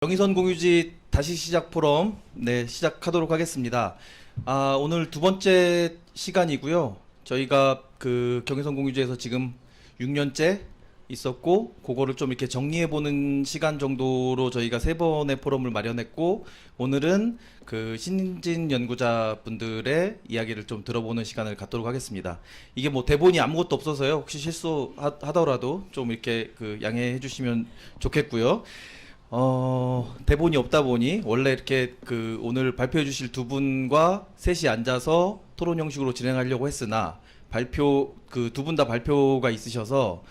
경의선 공유지 다시 시작 포럼 시작하도록 하겠습니다. 오늘 두 번째 시간이고요. 저희가 그 경의선 공유지에서 지금 6년째 있었고 그거를 좀 이렇게 정리해보는 시간 정도로 저희가 세 번의 포럼을 마련했고, 오늘은 그 신진 연구자분들의 이야기를 좀 들어보는 시간을 갖도록 하겠습니다. 이게 뭐 대본이 아무것도 없어서요. 혹시 실수하더라도 좀 이렇게 그 양해해 주시면 좋겠고요. 대본이 없다 보니 원래 이렇게 그 오늘 발표해 주실 두 분과 셋이 앉아서 토론 형식으로 진행하려고 했으나 그 두 분 다 발표가 있으셔서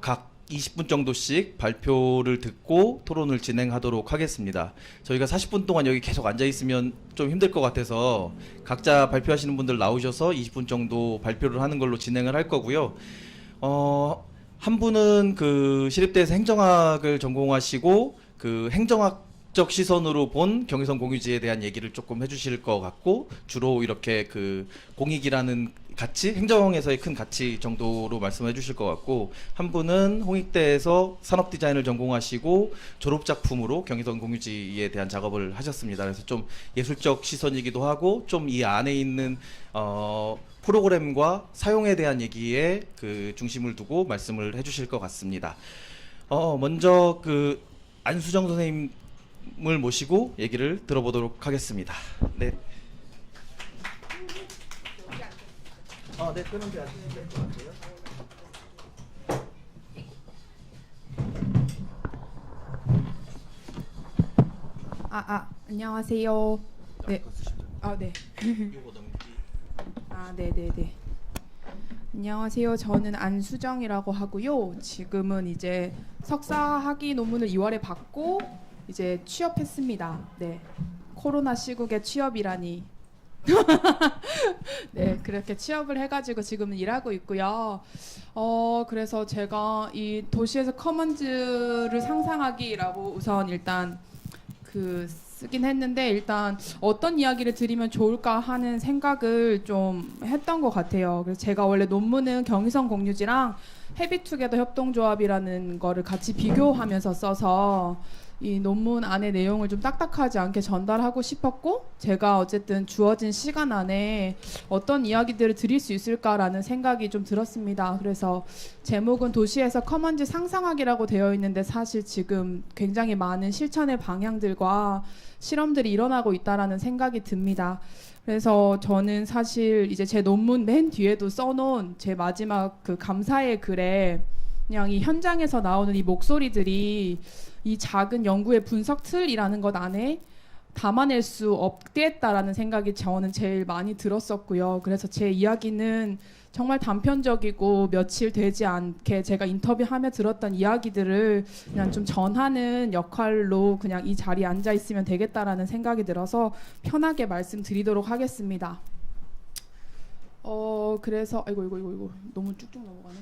각 20분 정도씩 발표를 듣고 토론을 진행하도록 하겠습니다. 저희가 40분 동안 여기 계속 앉아 있으면 좀 힘들 것 같아서 각자 발표하시는 분들 나오셔서 20분 정도 발표를 하는 걸로 진행을 할 거고요. 한 분은 그 시립대에서 행정학을 전공하시고 그 행정학적 시선으로 본 경의선 공유지에 대한 얘기를 조금 해주실 것 같고, 주로 이렇게 그 공익이라는 가치, 행정에서의 큰 가치 정도로 말씀해 주실 것 같고, 한 분은 홍익대에서 산업디자인을 전공하시고 졸업작품으로 경의선 공유지에 대한 작업을 하셨습니다. 그래서 좀 예술적 시선이기도 하고 좀 이 안에 있는 프로그램과 사용에 대한 얘기에 그 중심을 두고 말씀을 해주실 것 같습니다. 먼저 그 안수정 선생님을 모시고 얘기를 들어보도록 하겠습니다. 네. 네, 끄는 게 아시면 될 것 같아요. 안녕하세요. 네. 네. 요거 넘기. 네네네. 안녕하세요. 저는 안수정이라고 하고요. 지금은 이제 석사 학위 논문을 2월에 받고 이제 취업했습니다. 네. 코로나 시국에 취업이라니. 네, 그렇게 취업을 해가지고 지금은 일하고 있고요. 그래서 제가 이 도시에서 커먼즈를 상상하기라고 우선 일단 그 쓰긴 했는데, 일단 어떤 이야기를 드리면 좋을까 하는 생각을 좀 했던 것 같아요. 그래서 제가 원래 논문은 경의선 공유지랑 헤비투게더 협동조합이라는 거를 같이 비교하면서 써서 이 논문 안의 내용을 좀 딱딱하지 않게 전달하고 싶었고, 제가 어쨌든 주어진 시간 안에 어떤 이야기들을 드릴 수 있을까라는 생각이 좀 들었습니다. 그래서 제목은 도시에서 커먼즈 상상하기라고 되어 있는데, 사실 지금 굉장히 많은 실천의 방향들과 실험들이 일어나고 있다라는 생각이 듭니다. 그래서 저는 사실 이제 제 논문 맨 뒤에도 써놓은 제 마지막 그 감사의 글에 그냥 이 현장에서 나오는 이 목소리들이 이 작은 연구의 분석 틀이라는 것 안에 담아낼 수 없겠다라는 생각이 저는 제일 많이 들었었고요. 그래서 제 이야기는 정말 단편적이고 며칠 되지 않게 제가 인터뷰하며 들었던 이야기들을 그냥 좀 전하는 역할로 그냥 이 자리에 앉아 있으면 되겠다라는 생각이 들어서 편하게 말씀드리도록 하겠습니다. 그래서 이거 너무 쭉쭉 넘어가네.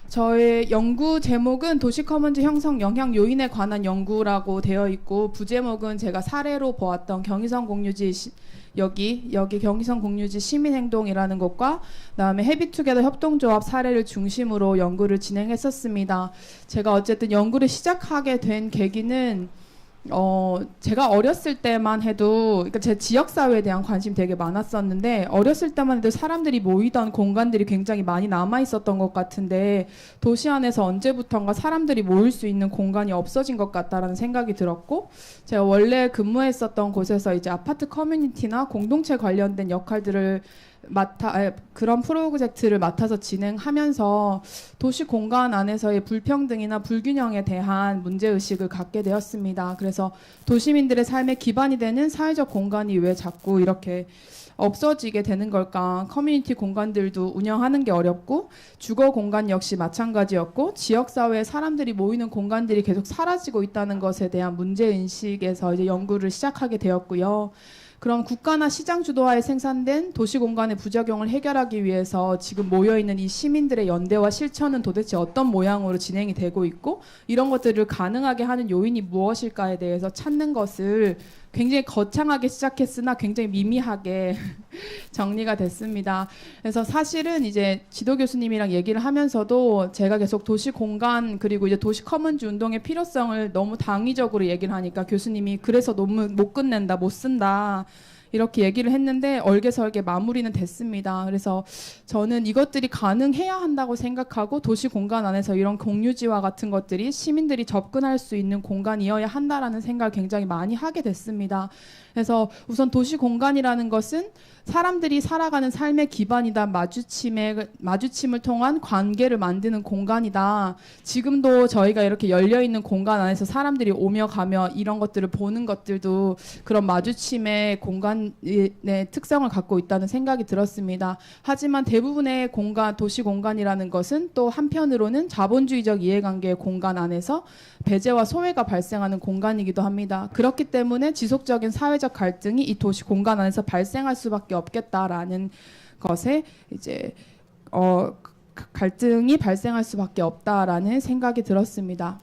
저의 연구 제목은 도시 커먼즈 형성 영향 요인에 관한 연구라고 되어 있고, 부제목은 제가 사례로 보았던 경의선 공유지 여기 경의선 공유지 시민행동이라는 것과 그다음에 헤비투게더 협동조합 사례를 중심으로 연구를 진행했었습니다. 제가 어쨌든 연구를 시작하게 된 계기는 제가 어렸을 때만 해도, 그러니까 제 지역사회에 대한 관심이 되게 많았었는데, 어렸을 때만 해도 사람들이 모이던 공간들이 굉장히 많이 남아있었던 것 같은데, 도시 안에서 언제부턴가 사람들이 모일 수 있는 공간이 없어진 것 같다라는 생각이 들었고, 제가 원래 근무했었던 곳에서 이제 아파트 커뮤니티나 공동체 관련된 역할들을 그런 프로젝트를 맡아서 진행하면서 도시 공간 안에서의 불평등이나 불균형에 대한 문제의식을 갖게 되었습니다. 그래서 도시민들의 삶의 기반이 되는 사회적 공간이 왜 자꾸 이렇게 없어지게 되는 걸까? 커뮤니티 공간들도 운영하는 게 어렵고, 주거 공간 역시 마찬가지였고, 지역사회에 사람들이 모이는 공간들이 계속 사라지고 있다는 것에 대한 문제인식에서 이제 연구를 시작하게 되었고요. 그런 국가나 시장 주도하에 생산된 도시 공간의 부작용을 해결하기 위해서 지금 모여있는 이 시민들의 연대와 실천은 도대체 어떤 모양으로 진행이 되고 있고 이런 것들을 가능하게 하는 요인이 무엇일까에 대해서 찾는 것을 굉장히 거창하게 시작했으나 굉장히 미미하게 정리가 됐습니다. 그래서 사실은 이제 지도 교수님이랑 얘기를 하면서도 제가 계속 도시 공간 그리고 이제 도시 커먼즈 운동의 필요성을 너무 당위적으로 얘기를 하니까 교수님이 그래서 논문 못 끝낸다, 못 쓴다. 이렇게 얘기를 했는데 얼개설개 마무리는 됐습니다. 그래서 저는 이것들이 가능해야 한다고 생각하고 도시 공간 안에서 이런 공유지와 같은 것들이 시민들이 접근할 수 있는 공간이어야 한다라는 생각을 굉장히 많이 하게 됐습니다. 그래서 우선 도시 공간이라는 것은 사람들이 살아가는 삶의 기반이다. 마주침을 통한 관계를 만드는 공간이다. 지금도 저희가 이렇게 열려있는 공간 안에서 사람들이 오며 가며 이런 것들을 보는 것들도 그런 마주침의 공간의 특성을 갖고 있다는 생각이 들었습니다. 하지만 대부분의 공간, 도시 공간이라는 것은 또 한편으로는 자본주의적 이해관계의 공간 안에서 배제와 소외가 발생하는 공간이기도 합니다. 그렇기 때문에 지속적인 사회적 갈등이 이 도시 공간 안에서 발생할 수밖에 없겠다라는 것에 이제 갈등이 발생할 수밖에 없다라는 생각이 들었습니다.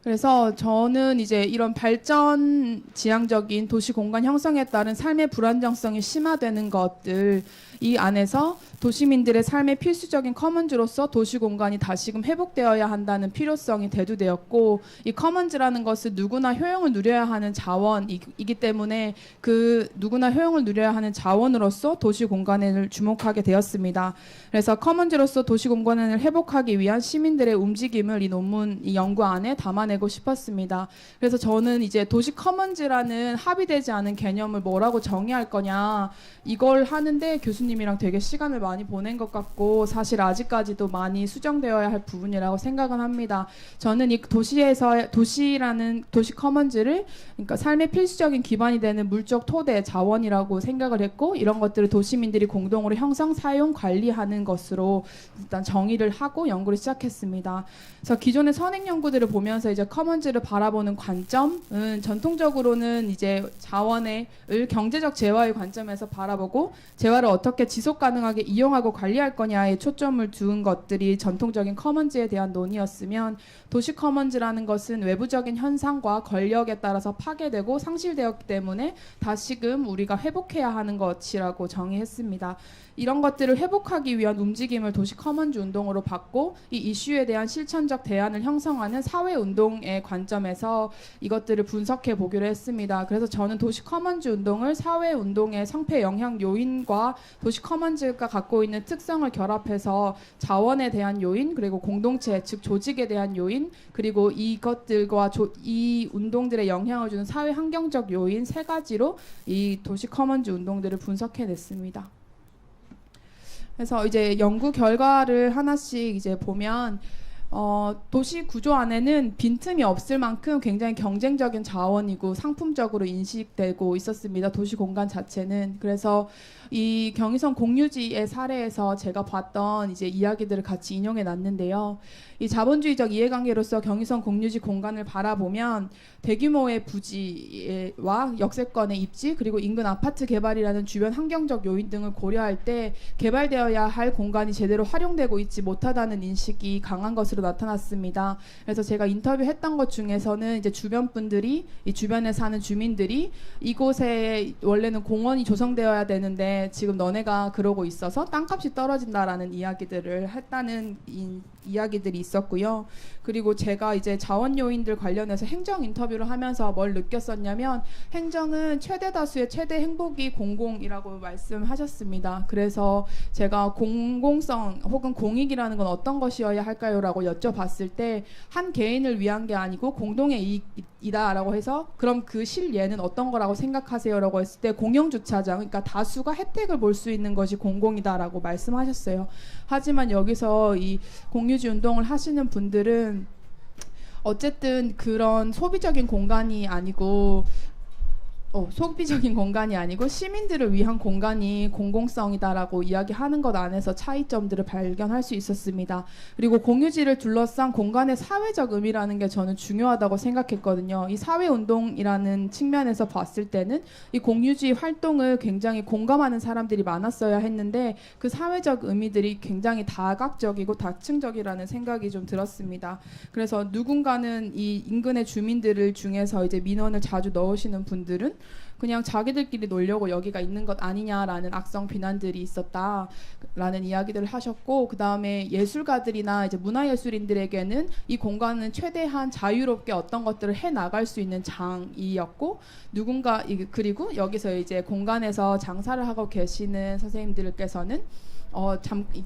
그래서 저는 이제 이런 발전 지향적인 도시 공간 형성에 따른 삶의 불안정성이 심화되는 것들 이 안에서 도시민들의 삶의 필수적인 커먼즈로서 도시 공간이 다시금 회복되어야 한다는 필요성이 대두되었고 이 커먼즈라는 것은 누구나 효용을 누려야 하는 자원이기 때문에 그 누구나 효용을 누려야 하는 자원으로서 도시 공간을 주목하게 되었습니다. 그래서 커먼즈로서 도시 공간을 회복하기 위한 시민들의 움직임을 이 논문, 이 연구 안에 담아내고 싶었습니다. 그래서 저는 이제 도시 커먼즈라는 합의되지 않은 개념을 뭐라고 정의할 거냐 이걸 하는데 교수님이랑 되게 시간을 많이 보낸 것 같고 사실 아직까지도 많이 수정되어야 할 부분이라고 생각은 합니다. 저는 이 도시라는 도시 커먼즈를 그러니까 삶의 필수적인 기반이 되는 물적 토대 자원이라고 생각을 했고 이런 것들을 도시민들이 공동으로 형성, 사용, 관리하는 것으로 일단 정의를 하고 연구를 시작했습니다. 그래서 기존의 선행 연구들을 보면서 이제 커먼즈를 바라보는 관점은 전통적으로는 이제 자원을 경제적 재화의 관점에서 바라보고 재화를 어떻게 지속 가능하게 이용하고 관리할 거냐에 초점을 둔 것들이 전통적인 커먼즈에 대한 논의였으면 도시 커먼즈라는 것은 외부적인 현상과 권력에 따라서 파괴되고 상실되었기 때문에 다시금 우리가 회복해야 하는 것이라고 정의했습니다. 이런 것들을 회복하기 위한 움직임을 도시 커먼즈 운동으로 봤고 이 이슈에 대한 실천적 대안을 형성하는 사회운동의 관점에서 이것들을 분석해 보기로 했습니다. 그래서 저는 도시 커먼즈 운동을 사회운동의 성패 영향 요인과 도시 커먼즈가 갖고 있는 특성을 결합해서 자원에 대한 요인 그리고 공동체 즉 조직에 대한 요인 그리고 이것들과 이 운동들의 영향을 주는 사회 환경적 요인 세 가지로 이 도시 커먼즈 운동들을 분석해냈습니다. 그래서 이제 연구 결과를 하나씩 이제 보면 도시 구조 안에는 빈틈이 없을 만큼 굉장히 경쟁적인 자원이고 상품적으로 인식되고 있었습니다. 도시 공간 자체는. 그래서 이 경의선 공유지의 사례에서 제가 봤던 이제 이야기들을 같이 인용해 놨는데요. 이 자본주의적 이해관계로서 경의선 공유지 공간을 바라보면 대규모의 부지와 역세권의 입지 그리고 인근 아파트 개발이라는 주변 환경적 요인 등을 고려할 때 개발되어야 할 공간이 제대로 활용되고 있지 못하다는 인식이 강한 것으로 나타났습니다. 그래서 제가 인터뷰했던 것 중에서는 이제 주변 분들이 이 주변에 사는 주민들이 이곳에 원래는 공원이 조성되어야 되는데 지금 너네가 그러고 있어서 땅값이 떨어진다라는 이야기들을 했다는 이야기들이 있었고요. 그리고 제가 이제 자원 요인들 관련해서 행정 인터뷰를 하면서 뭘 느꼈었냐면 행정은 최대 다수의 최대 행복이 공공이라고 말씀하셨습니다. 그래서 제가 공공성 혹은 공익이라는 건 어떤 것이어야 할까요? 라고 여쭤봤을 때 한 개인을 위한 게 아니고 공동의 이익이다라고 해서 그럼 그 실예는 어떤 거라고 생각하세요? 라고 했을 때 공영주차장 그러니까 다수가 혜택을 볼 수 있는 것이 공공이다라고 말씀하셨어요. 하지만 여기서 이 공유지 운동을 하시는 분들은 어쨌든 그런 소비적인 공간이 아니고 소비적인 공간이 아니고 시민들을 위한 공간이 공공성이다라고 이야기하는 것 안에서 차이점들을 발견할 수 있었습니다. 그리고 공유지를 둘러싼 공간의 사회적 의미라는 게 저는 중요하다고 생각했거든요. 이 사회운동이라는 측면에서 봤을 때는 이 공유지 활동을 굉장히 공감하는 사람들이 많았어야 했는데 그 사회적 의미들이 굉장히 다각적이고 다층적이라는 생각이 좀 들었습니다. 그래서 누군가는 이 인근의 주민들을 중에서 이제 민원을 자주 넣으시는 분들은 그냥 자기들끼리 놀려고 여기가 있는 것 아니냐라는 악성 비난들이 있었다라는 이야기들을 하셨고, 그 다음에 예술가들이나 이제 문화예술인들에게는 이 공간은 최대한 자유롭게 어떤 것들을 해 나갈 수 있는 장이었고, 그리고 여기서 이제 공간에서 장사를 하고 계시는 선생님들께서는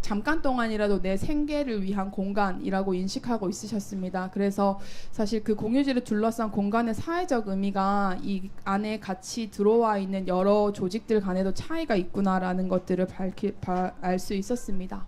잠깐 동안이라도 내 생계를 위한 공간이라고 인식하고 있으셨습니다. 그래서 사실 그 공유지를 둘러싼 공간의 사회적 의미가 이 안에 같이 들어와 있는 여러 조직들 간에도 차이가 있구나라는 것들을 알 수 있었습니다.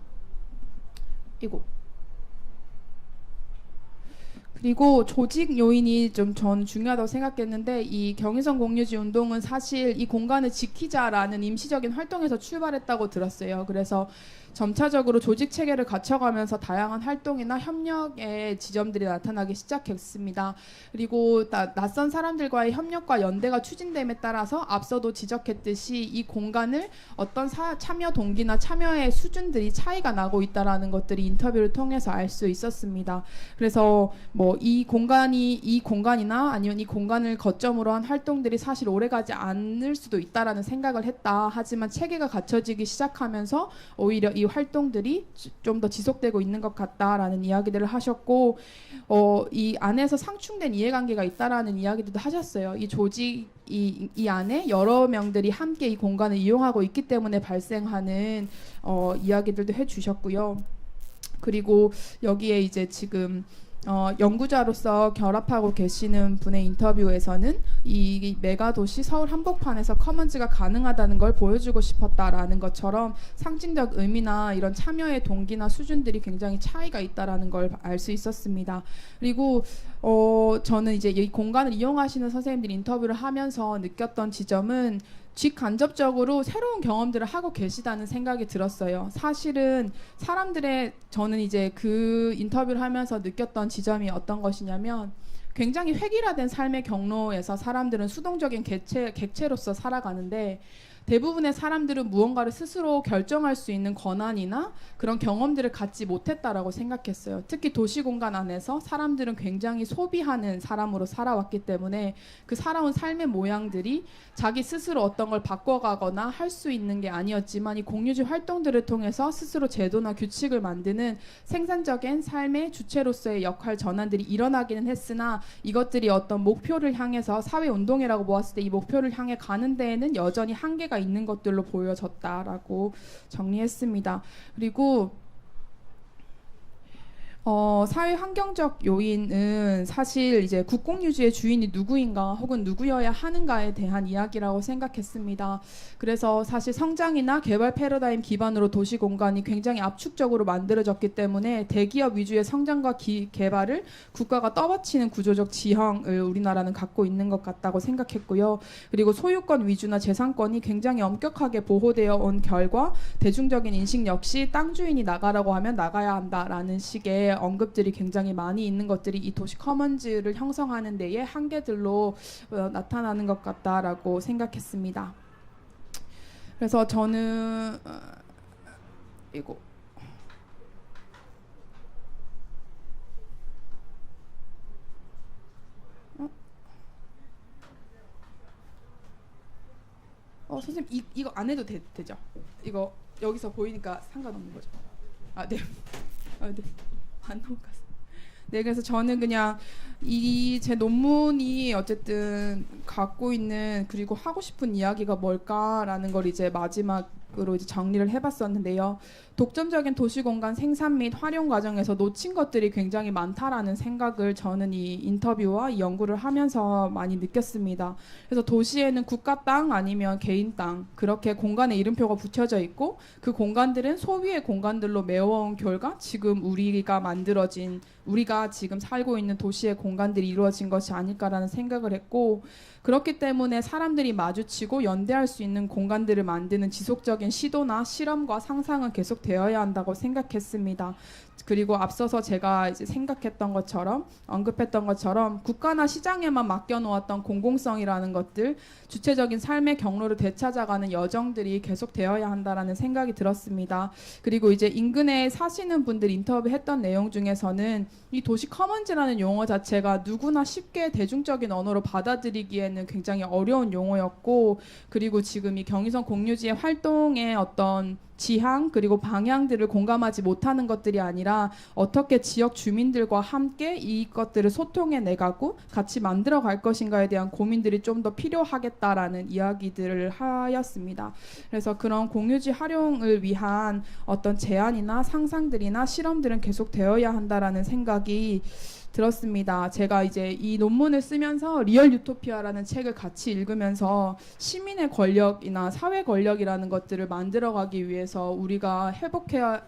그리고 조직 요인이 좀 전 중요하다고 생각했는데, 이 경의선 공유지 운동은 사실 이 공간을 지키자라는 임시적인 활동에서 출발했다고 들었어요. 그래서 점차적으로 조직 체계를 갖춰가면서 다양한 활동이나 협력의 지점들이 나타나기 시작했습니다. 그리고 낯선 사람들과의 협력과 연대가 추진됨에 따라서 앞서도 지적했듯이 이 공간을 어떤 참여 동기나 참여의 수준들이 차이가 나고 있다라는 것들이 인터뷰를 통해서 알 수 있었습니다. 그래서 뭐 이 공간이나 아니면 이 공간을 거점으로 한 활동들이 사실 오래가지 않을 수도 있다라는 생각을 했다. 하지만 체계가 갖춰지기 시작하면서 오히려 이 활동들이 좀 더 지속되고 있는 것 같다라는 이야기들을 하셨고, 이 안에서 상충된 이해관계가 있다라는 이야기도 하셨어요. 이 조직 이 안에 여러 명들이 함께 이 공간을 이용하고 있기 때문에 발생하는 이야기들도 해주셨고요. 그리고 여기에 이제 지금 연구자로서 결합하고 계시는 분의 인터뷰에서는 이 메가도시 서울 한복판에서 커먼즈가 가능하다는 걸 보여주고 싶었다라는 것처럼 상징적 의미나 이런 참여의 동기나 수준들이 굉장히 차이가 있다라는 걸 알 수 있었습니다. 그리고 저는 이제 이 공간을 이용하시는 선생님들 인터뷰를 하면서 느꼈던 지점은 직간접적으로 새로운 경험들을 하고 계시다는 생각이 들었어요. 사실은 저는 이제 그 인터뷰를 하면서 느꼈던 지점이 어떤 것이냐면, 굉장히 획일화된 삶의 경로에서 사람들은 수동적인 객체로서 살아가는데, 대부분의 사람들은 무언가를 스스로 결정할 수 있는 권한이나 그런 경험들을 갖지 못했다라고 생각했어요. 특히 도시 공간 안에서 사람들은 굉장히 소비하는 사람으로 살아왔기 때문에 그 살아온 삶의 모양들이 자기 스스로 어떤 걸 바꿔가거나 할 수 있는 게 아니었지만, 이 공유지 활동들을 통해서 스스로 제도나 규칙을 만드는 생산적인 삶의 주체로서의 역할 전환들이 일어나기는 했으나, 이것들이 어떤 목표를 향해서 사회운동이라고 보았을 때 이 목표를 향해 가는 데에는 여전히 한계가 있는 것들로 보여졌다라고 정리했습니다. 그리고 사회 환경적 요인은 사실 이제 국공유지의 주인이 누구인가 혹은 누구여야 하는가에 대한 이야기라고 생각했습니다. 그래서 사실 성장이나 개발 패러다임 기반으로 도시 공간이 굉장히 압축적으로 만들어졌기 때문에 대기업 위주의 성장과 개발을 국가가 떠받치는 구조적 지형을 우리나라는 갖고 있는 것 같다고 생각했고요. 그리고 소유권 위주나 재산권이 굉장히 엄격하게 보호되어 온 결과 대중적인 인식 역시 땅 주인이 나가라고 하면 나가야 한다라는 식의 언급들이 굉장히 많이 있는 것들이 이 도시 커먼즈를 형성하는 데에 한계들로 나타나는 것 같다라고 생각했습니다. 그래서 저는 선생님 이거 안 해도 되죠? 이거 여기서 보이니까 상관없는 거죠? 네. 네. 안 넘어갔어. 네, 그래서 저는 그냥 제 논문이 어쨌든 갖고 있는, 그리고 하고 싶은 이야기가 뭘까라는 걸 이제 마지막으로 이제 정리를 해봤었는데요. 독점적인 도시공간 생산 및 활용 과정에서 놓친 것들이 굉장히 많다라는 생각을 저는 이 인터뷰와 이 연구를 하면서 많이 느꼈습니다. 그래서 도시에는 국가 땅 아니면 개인 땅 그렇게 공간에 이름표가 붙여져 있고 그 공간들은 소비의 공간들로 메워온 결과 지금 우리가 지금 살고 있는 도시의 공간들이 이루어진 것이 아닐까라는 생각을 했고, 그렇기 때문에 사람들이 마주치고 연대할 수 있는 공간들을 만드는 지속적인 시도나 실험과 상상은 계속되어야 한다고 생각했습니다. 그리고 앞서서 제가 이제 생각했던 것처럼 언급했던 것처럼 국가나 시장에만 맡겨놓았던 공공성이라는 것들, 주체적인 삶의 경로를 되찾아가는 여정들이 계속되어야 한다라는 생각이 들었습니다. 그리고 이제 인근에 사시는 분들 인터뷰했던 내용 중에서는 이 도시 커먼즈라는 용어 자체가 누구나 쉽게 대중적인 언어로 받아들이기에는 굉장히 어려운 용어였고, 그리고 지금 이 경의선 공유지의 활동의 어떤 지향 그리고 방향들을 공감하지 못하는 것들이 아니라 어떻게 지역 주민들과 함께 이것들을 소통해 내가고 같이 만들어 갈 것인가에 대한 고민들이 좀 더 필요하겠다라는 이야기들을 하였습니다. 그래서 그런 공유지 활용을 위한 어떤 제안이나 상상들이나 실험들은 계속 되어야 한다라는 생각이 들었습니다. 제가 이제 이 논문을 쓰면서 리얼 유토피아라는 책을 같이 읽으면서 시민의 권력이나 사회 권력이라는 것들을 만들어가기 위해서 우리가 회복해야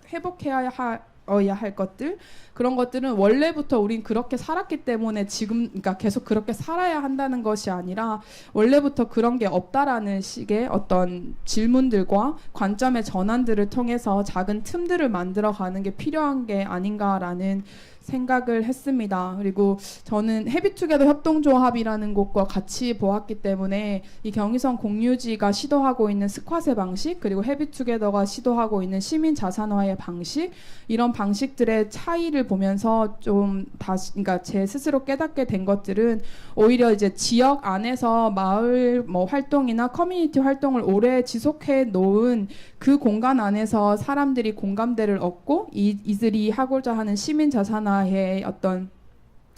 할 것들, 그런 것들은 원래부터 우린 그렇게 살았기 때문에 지금 그러니까 계속 그렇게 살아야 한다는 것이 아니라 원래부터 그런 게 없다라는 식의 어떤 질문들과 관점의 전환들을 통해서 작은 틈들을 만들어가는 게 필요한 게 아닌가라는 생각을 했습니다. 그리고 저는 헤비투게더 협동조합이라는 곳과 같이 보았기 때문에 이 경의선 공유지가 시도하고 있는 스쿼트 방식, 그리고 헤비투게더가 시도하고 있는 시민 자산화의 방식, 이런 방식들의 차이를 보면서 좀 다시, 그러니까 제 스스로 깨닫게 된 것들은 오히려 이제 지역 안에서 마을 활동이나 커뮤니티 활동을 오래 지속해 놓은 그 공간 안에서 사람들이 공감대를 얻고 이들이 하고자 하는 시민 자산화의 어떤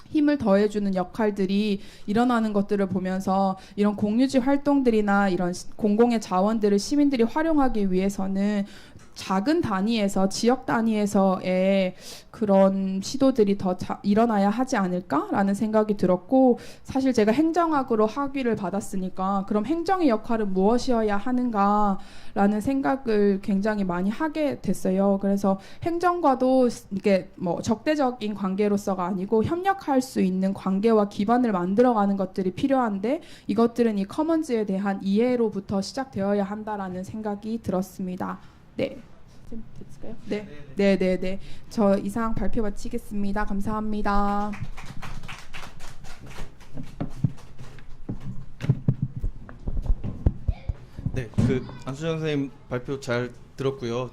힘을 더해주는 역할들이 일어나는 것들을 보면서 이런 공유지 활동들이나 이런 공공의 자원들을 시민들이 활용하기 위해서는 작은 단위에서 지역 단위에서의 그런 시도들이 더 일어나야 하지 않을까라는 생각이 들었고, 사실 제가 행정학으로 학위를 받았으니까 그럼 행정의 역할은 무엇이어야 하는가라는 생각을 굉장히 많이 하게 됐어요. 그래서 행정과도 이게 적대적인 관계로서가 아니고 협력할 수 있는 관계와 기반을 만들어가는 것들이 필요한데, 이것들은 이 커먼즈에 대한 이해로부터 시작되어야 한다라는 생각이 들었습니다. 네. 됐을까요? 네. 저 이상 발표 마치겠습니다. 감사합니다. 네, 안수정 선생님 발표 잘 들었고요.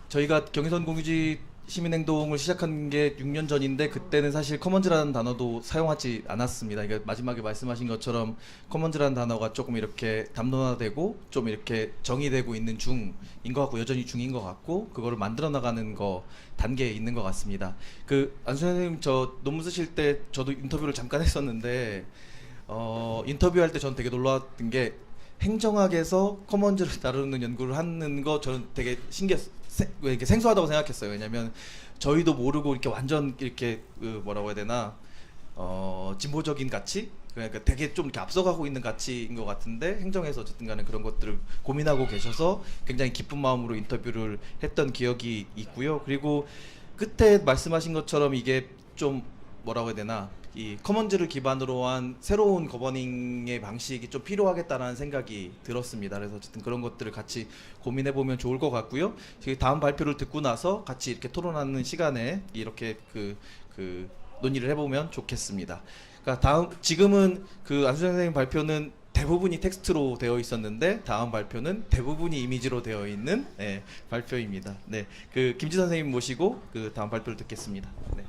저희가 경의선 공유지 시민행동을 시작한 게 6년 전인데 그때는 사실 커먼즈라는 단어도 사용하지 않았습니다. 그러니까 마지막에 말씀하신 것처럼 커먼즈라는 단어가 조금 이렇게 담론화되고 좀 이렇게 정의되고 있는 중인 것 같고, 여전히 중인 것 같고, 그거를 만들어 나가는 단계에 있는 것 같습니다. 안수정 선생님 저 논문 쓰실 때 저도 인터뷰를 잠깐 했었는데 인터뷰할 때 저는 되게 놀라웠던 게 행정학에서 커먼즈를 다루는 연구를 하는 거 저는 되게 이렇게 생소하다고 생각했어요. 왜냐면 저희도 모르고 이렇게 완전 이렇게 뭐라고 해야 되나 진보적인 가치, 그러니까 되게 좀 이렇게 앞서가고 있는 가치인 것 같은데 행정에서 어쨌든 간에 그런 것들을 고민하고 계셔서 굉장히 기쁜 마음으로 인터뷰를 했던 기억이 있고요. 그리고 끝에 말씀하신 것처럼 이게 좀 뭐라고 해야 되나, 이 커먼즈를 기반으로 한 새로운 거버닝의 방식이 좀 필요하겠다라는 생각이 들었습니다. 그래서 어쨌든 그런 것들을 같이 고민해 보면 좋을 것 같고요. 다음 발표를 듣고 나서 같이 이렇게 토론하는 시간에 이렇게 논의를 해보면 좋겠습니다. 그러니까 지금은 안수정 선생님 발표는 대부분이 텍스트로 되어 있었는데 다음 발표는 대부분이 이미지로 되어 있는 발표입니다. 네, 김지 선생님 모시고 다음 발표를 듣겠습니다. 네.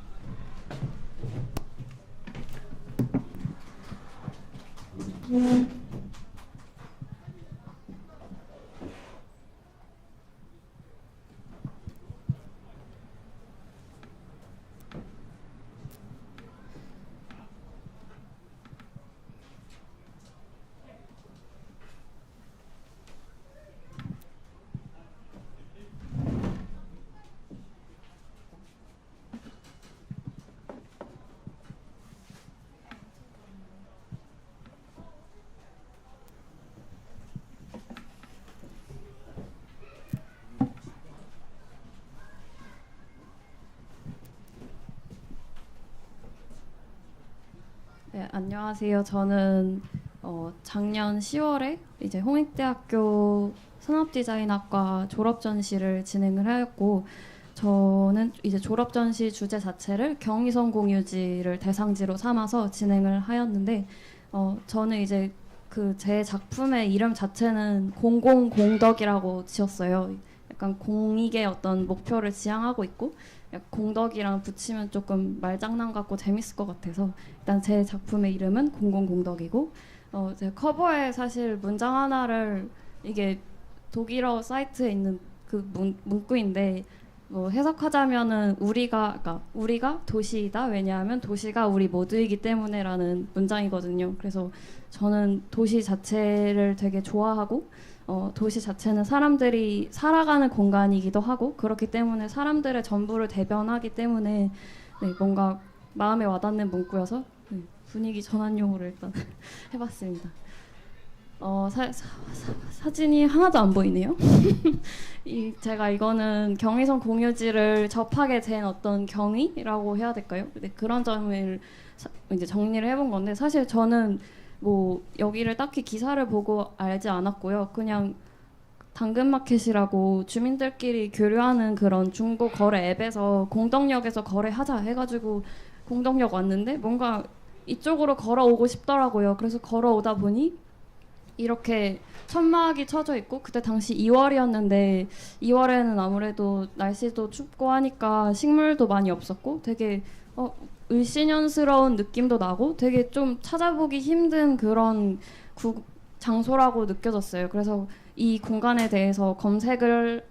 네, 안녕하세요. 저는 작년 10월에 이제 홍익대학교 산업디자인학과 졸업전시를 진행을 하였고, 저는 이제 졸업전시 주제 자체를 경의선 공유지를 대상지로 삼아서 진행을 하였는데, 저는 이제 그 제 작품의 이름 자체는 공공공덕이라고 지었어요. 약간 공익의 어떤 목표를 지향하고 있고, 약간 공덕이랑 붙이면 조금 말장난 같고 재밌을 것 같아서 일단 제 작품의 이름은 공공공덕이고, 제 커버에 사실 문장 하나를, 이게 독일어 사이트에 있는 그 문구인데 뭐 해석하자면은 우리가 도시이다. 왜냐하면 도시가 우리 모두이기 때문에라는 문장이거든요. 그래서 저는 도시 자체를 되게 좋아하고, 도시 자체는 사람들이 살아가는 공간이기도 하고, 그렇기 때문에 사람들의 전부를 대변하기 때문에 네, 뭔가 마음에 와닿는 문구여서 네, 분위기 전환용으로 일단 해봤습니다. 사진이 하나도 안 보이네요. 제가 이거는 경의선 공유지를 접하게 된 어떤 경위라고 해야 될까요? 네, 그런 점을 이제 정리를 해본 건데, 사실 저는 뭐 여기를 딱히 기사를 보고 알지 않았고요. 그냥 당근마켓이라고 주민들끼리 교류하는 그런 중고 거래 앱에서 공덕역에서 거래하자 해가지고 공덕역 왔는데 뭔가 이쪽으로 걸어오고 싶더라고요. 그래서 걸어오다 보니 이렇게 천막이 쳐져 있고, 그때 당시 2월이었는데 2월에는 아무래도 날씨도 춥고 하니까 식물도 많이 없었고 되게 을씨년스러운 느낌도 나고 되게 좀 찾아보기 힘든 그런 장소라고 느껴졌어요. 그래서 이 공간에 대해서 검색을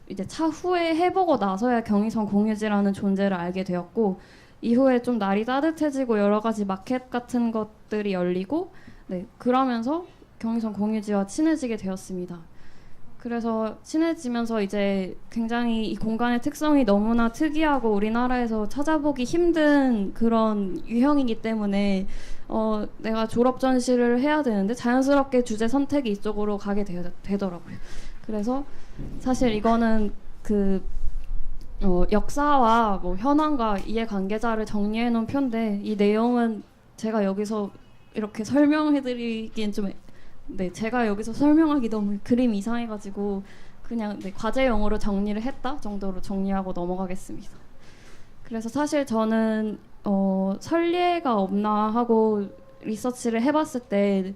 이제 차후에 해보고 나서야 경의선 공유지라는 존재를 알게 되었고, 이후에 좀 날이 따뜻해지고 여러 가지 마켓 같은 것들이 열리고, 네, 그러면서 경의선 공유지와 친해지게 되었습니다. 그래서 친해지면서 이제 굉장히 이 공간의 특성이 너무나 특이하고 우리나라에서 찾아보기 힘든 그런 유형이기 때문에 내가 졸업 전시를 해야 되는데 자연스럽게 주제 선택이 이쪽으로 가게 되더라고요. 그래서 사실 이거는 그 역사와 뭐 현황과 이해관계자를 정리해 놓은 표인데, 이 내용은 제가 여기서 이렇게 설명해드리기엔 좀 네, 제가 여기서 설명하기 너무 그림이 이상해가지고 그냥 네, 과제용으로 정리를 했다 정도로 정리하고 넘어가겠습니다. 그래서 사실 저는 설례가 없나 하고 리서치를 해봤을 때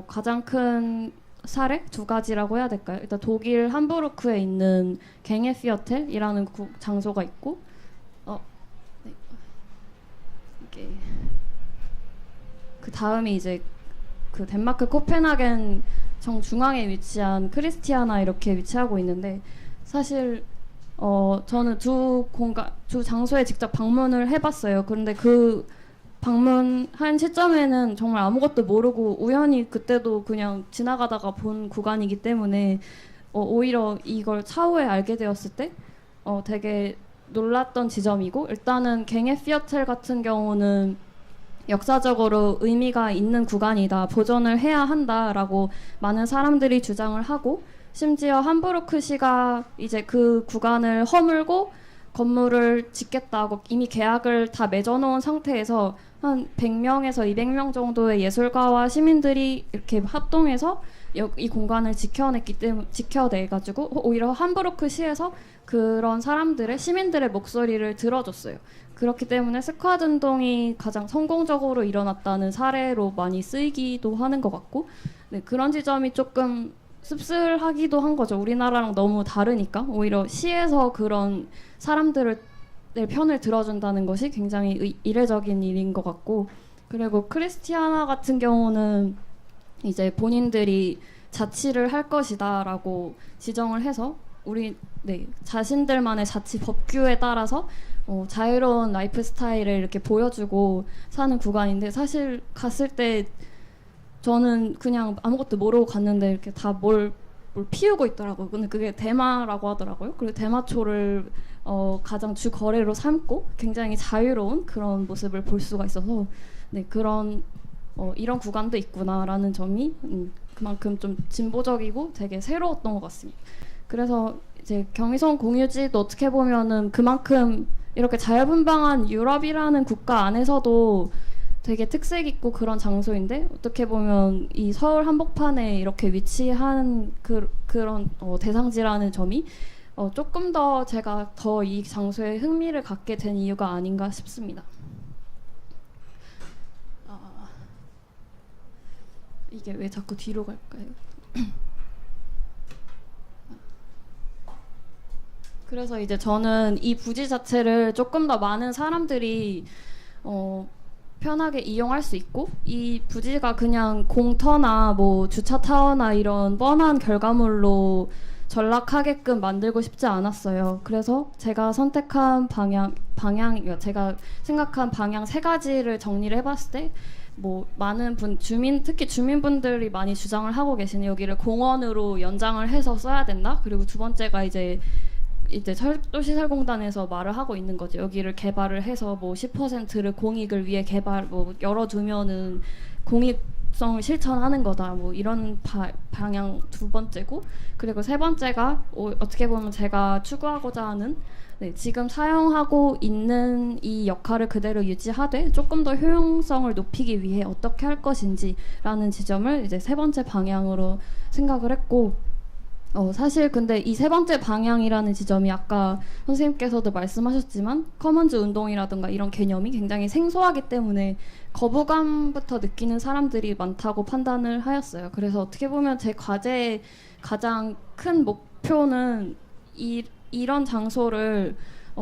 가장 큰 사례 두 가지라고 해야 될까요? 일단 독일 함부르크에 있는 갱에피어텔이라는 장소가 있고, 네. 이게 그 다음이 이제 그 덴마크 코펜하겐 정중앙에 위치한 크리스티아나 이렇게 위치하고 있는데, 사실 저는 두 장소에 직접 방문을 해봤어요. 그런데 그 방문한 시점에는 정말 아무것도 모르고 우연히 그때도 그냥 지나가다가 본 구간이기 때문에 오히려 이걸 차후에 알게 되었을 때 되게 놀랐던 지점이고, 일단은 갱에피어텔 같은 경우는 역사적으로 의미가 있는 구간이다, 보존을 해야 한다라고 많은 사람들이 주장을 하고, 심지어 함부르크시가 이제 그 구간을 허물고 건물을 짓겠다고 이미 계약을 다 맺어놓은 상태에서 한 100명에서 200명 정도의 예술가와 시민들이 이렇게 합동해서 이 공간을 지켜내가지고 오히려 함부르크시에서 그런 시민들의 목소리를 들어줬어요. 그렇기 때문에 스쿼드 운동이 가장 성공적으로 일어났다는 사례로 많이 쓰이기도 하는 것 같고, 네, 그런 지점이 조금 씁쓸하기도 한 거죠. 우리나라랑 너무 다르니까 오히려 시에서 그런 사람들의 편을 들어준다는 것이 굉장히 이례적인 일인 것 같고, 그리고 크리스티아나 같은 경우는 이제 본인들이 자치를 할 것이다라고 지정을 해서 자신들만의 자치 법규에 따라서 자유로운 라이프 스타일을 이렇게 보여주고 사는 구간인데, 사실 갔을 때 저는 그냥 아무것도 모르고 갔는데 이렇게 다 뭘 피우고 있더라고요. 근데 그게 대마라고 하더라고요. 그리고 대마초를 가장 주 거래로 삼고 굉장히 자유로운 그런 모습을 볼 수가 있어서, 네, 그런 이런 구간도 있구나라는 점이 그만큼 좀 진보적이고 되게 새로웠던 것 같습니다. 그래서 이제 경의선 공유지도 어떻게 보면은 그만큼 이렇게 자유분방한 유럽이라는 국가 안에서도 되게 특색 있고 그런 장소인데 어떻게 보면 이 서울 한복판에 이렇게 위치한 그런 대상지라는 점이 조금 더 제가 더 이 장소에 흥미를 갖게 된 이유가 아닌가 싶습니다. 이게 왜 자꾸 뒤로 갈까요? 그래서 이제 저는 이 부지 자체를 조금 더 많은 사람들이 편하게 이용할 수 있고, 이 부지가 그냥 공터나 뭐 주차 타워나 이런 뻔한 결과물로 전락하게끔 만들고 싶지 않았어요. 그래서 제가 선택한 제가 생각한 방향 세 가지를 정리를 해봤을 때, 뭐 많은 특히 주민분들이 많이 주장을 하고 계시는 여기를 공원으로 연장을 해서 써야 된다. 그리고 두 번째가 이제 도시설공단에서 말을 하고 있는 거죠. 여기를 개발을 해서 뭐 10%를 공익을 위해 열어두면은 공익성을 실천하는 거다. 뭐 이런 방향 두 번째고, 그리고 세 번째가 어떻게 보면 제가 추구하고자 하는 지금 사용하고 있는 이 역할을 그대로 유지하되 조금 더 효용성을 높이기 위해 어떻게 할 것인지라는 지점을 이제 세 번째 방향으로 생각을 했고, 사실 근데 이 세 번째 방향이라는 지점이 아까 선생님께서도 말씀하셨지만 커먼즈 운동이라든가 이런 개념이 굉장히 생소하기 때문에 거부감부터 느끼는 사람들이 많다고 판단을 하였어요. 그래서 어떻게 보면 제 과제의 가장 큰 목표는 이런 장소를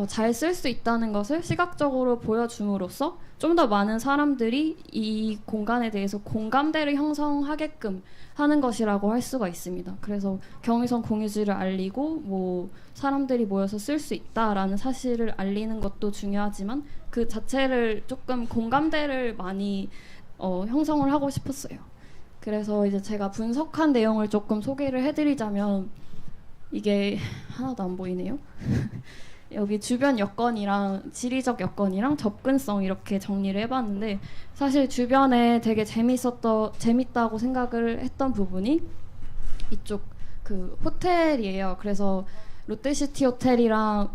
잘 쓸 수 있다는 것을 시각적으로 보여줌으로써 좀 더 많은 사람들이 이 공간에 대해서 공감대를 형성하게끔 하는 것이라고 할 수가 있습니다. 그래서 경의선 공유지를 알리고 뭐 사람들이 모여서 쓸 수 있다라는 사실을 알리는 것도 중요하지만 그 자체를 조금 공감대를 많이 형성을 하고 싶었어요. 그래서 이제 제가 분석한 내용을 조금 소개를 해드리자면, 이게 하나도 안 보이네요. 여기 주변 여건이랑 지리적 여건이랑 접근성 이렇게 정리를 해봤는데, 사실 주변에 되게 재밌다고 생각을 했던 부분이 이쪽 그 호텔이에요. 그래서 롯데시티 호텔이랑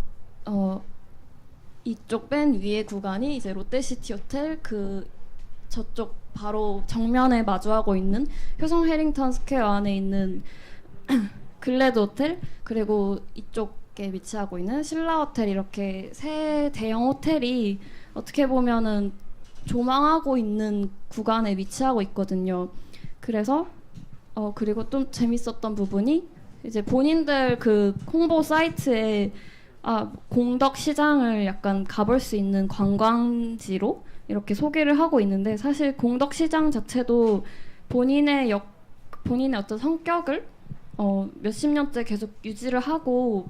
이쪽 맨 위에 구간이 이제 롯데시티 호텔, 그 저쪽 바로 정면에 마주하고 있는 효성 해링턴 스퀘어 안에 있는 글래드 호텔, 그리고 이쪽에 위치하고 있는 신라 호텔, 이렇게 세 대형 호텔이 어떻게 보면은 조망하고 있는 구간에 위치하고 있거든요. 그래서 그리고 좀 재밌었던 부분이 이제 본인들 그 홍보 사이트에 공덕 시장을 약간 가볼 수 있는 관광지로 이렇게 소개를 하고 있는데, 사실 공덕 시장 자체도 본인의 어떤 성격을 몇십 년째 계속 유지를 하고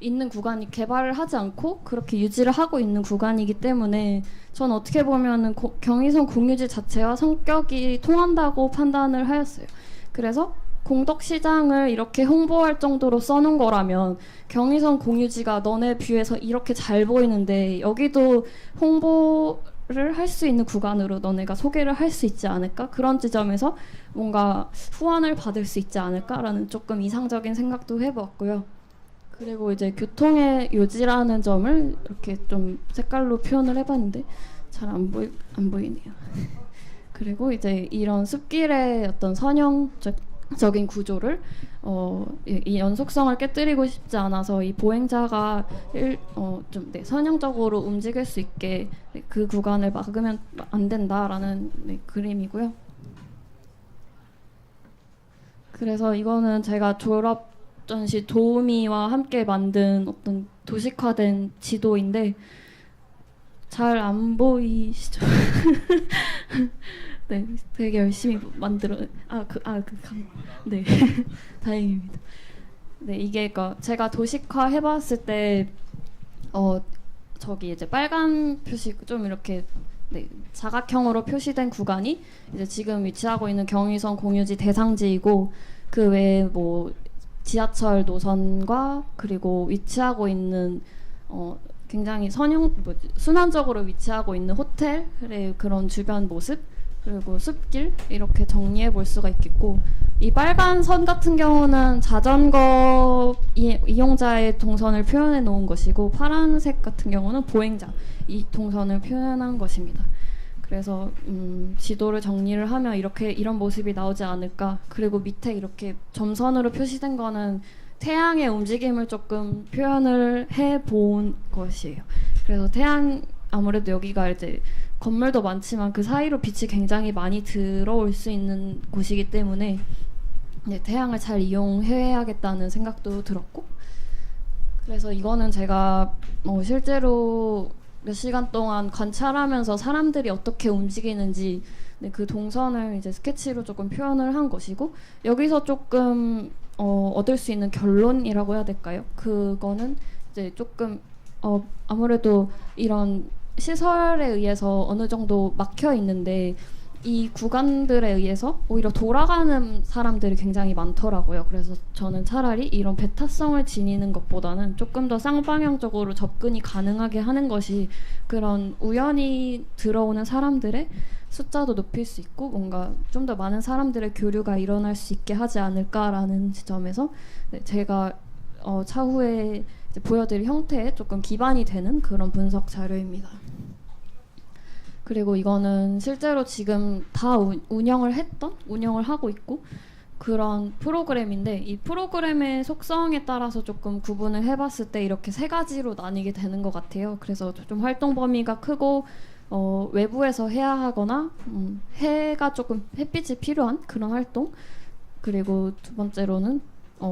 있는 구간이, 개발을 하지 않고 그렇게 유지를 하고 있는 구간이기 때문에 전 어떻게 보면은 경의선 공유지 자체와 성격이 통한다고 판단을 하였어요. 그래서 공덕시장을 이렇게 홍보할 정도로 써놓은 거라면 경의선 공유지가 너네 뷰에서 이렇게 잘 보이는데 여기도 홍보를 할 수 있는 구간으로 너네가 소개를 할 수 있지 않을까? 그런 지점에서 뭔가 후원을 받을 수 있지 않을까라는 조금 이상적인 생각도 해보았고요. 그리고 이제 교통의 요지라는 점을 이렇게 좀 색깔로 표현을 해봤는데 잘 안 보이네요. 그리고 이제 이런 숲길의 어떤 선형적인 구조를 이 연속성을 깨뜨리고 싶지 않아서 이 보행자가 좀 선형적으로 움직일 수 있게 그 구간을 막으면 안 된다라는 그림이고요. 그래서 이거는 제가 졸업 전시 도우미와 함께 만든 어떤 도식화된 지도인데 잘 안 보이시죠? 네, 되게 열심히 네, 다행입니다. 네, 이게 제가 도식화 해봤을 때 저기 이제 빨간 표시 좀 이렇게 사각형으로 표시된 구간이 이제 지금 위치하고 있는 경의선 공유지 대상지이고, 그 외에 뭐 지하철 노선과 그리고 위치하고 있는 굉장히 순환적으로 위치하고 있는 호텔의 그런 주변 모습, 그리고 숲길, 이렇게 정리해 볼 수가 있겠고, 이 빨간 선 같은 경우는 자전거 이용자의 동선을 표현해 놓은 것이고, 파란색 같은 경우는 보행자 이 동선을 표현한 것입니다. 그래서 지도를 정리를 하면 이렇게 이런 모습이 나오지 않을까. 그리고 밑에 이렇게 점선으로 표시된 거는 태양의 움직임을 조금 표현을 해 본 것이에요. 그래서 태양 아무래도 여기가 이제 건물도 많지만 그 사이로 빛이 굉장히 많이 들어올 수 있는 곳이기 때문에 네, 태양을 잘 이용해야겠다는 생각도 들었고, 그래서 이거는 제가 실제로 몇 시간 동안 관찰하면서 사람들이 어떻게 움직이는지 네, 그 동선을 이제 스케치로 조금 표현을 한 것이고, 여기서 조금 얻을 수 있는 결론이라고 해야 될까요? 그거는 이제 조금 아무래도 이런 시설에 의해서 어느 정도 막혀 있는데 이 구간들에 의해서 오히려 돌아가는 사람들이 굉장히 많더라고요. 그래서 저는 차라리 이런 배타성을 지니는 것보다는 조금 더 쌍방향적으로 접근이 가능하게 하는 것이 그런 우연히 들어오는 사람들의 숫자도 높일 수 있고 뭔가 좀 더 많은 사람들의 교류가 일어날 수 있게 하지 않을까라는 지점에서 네, 제가 차후에 이제 보여드릴 형태에 조금 기반이 되는 그런 분석 자료입니다. 그리고 이거는 실제로 지금 다 운영을 하고 있고 그런 프로그램인데, 이 프로그램의 속성에 따라서 조금 구분을 해봤을 때 이렇게 세 가지로 나뉘게 되는 것 같아요. 그래서 좀 활동 범위가 크고 외부에서 해야 하거나 해가 조금 햇빛이 필요한 그런 활동, 그리고 두 번째로는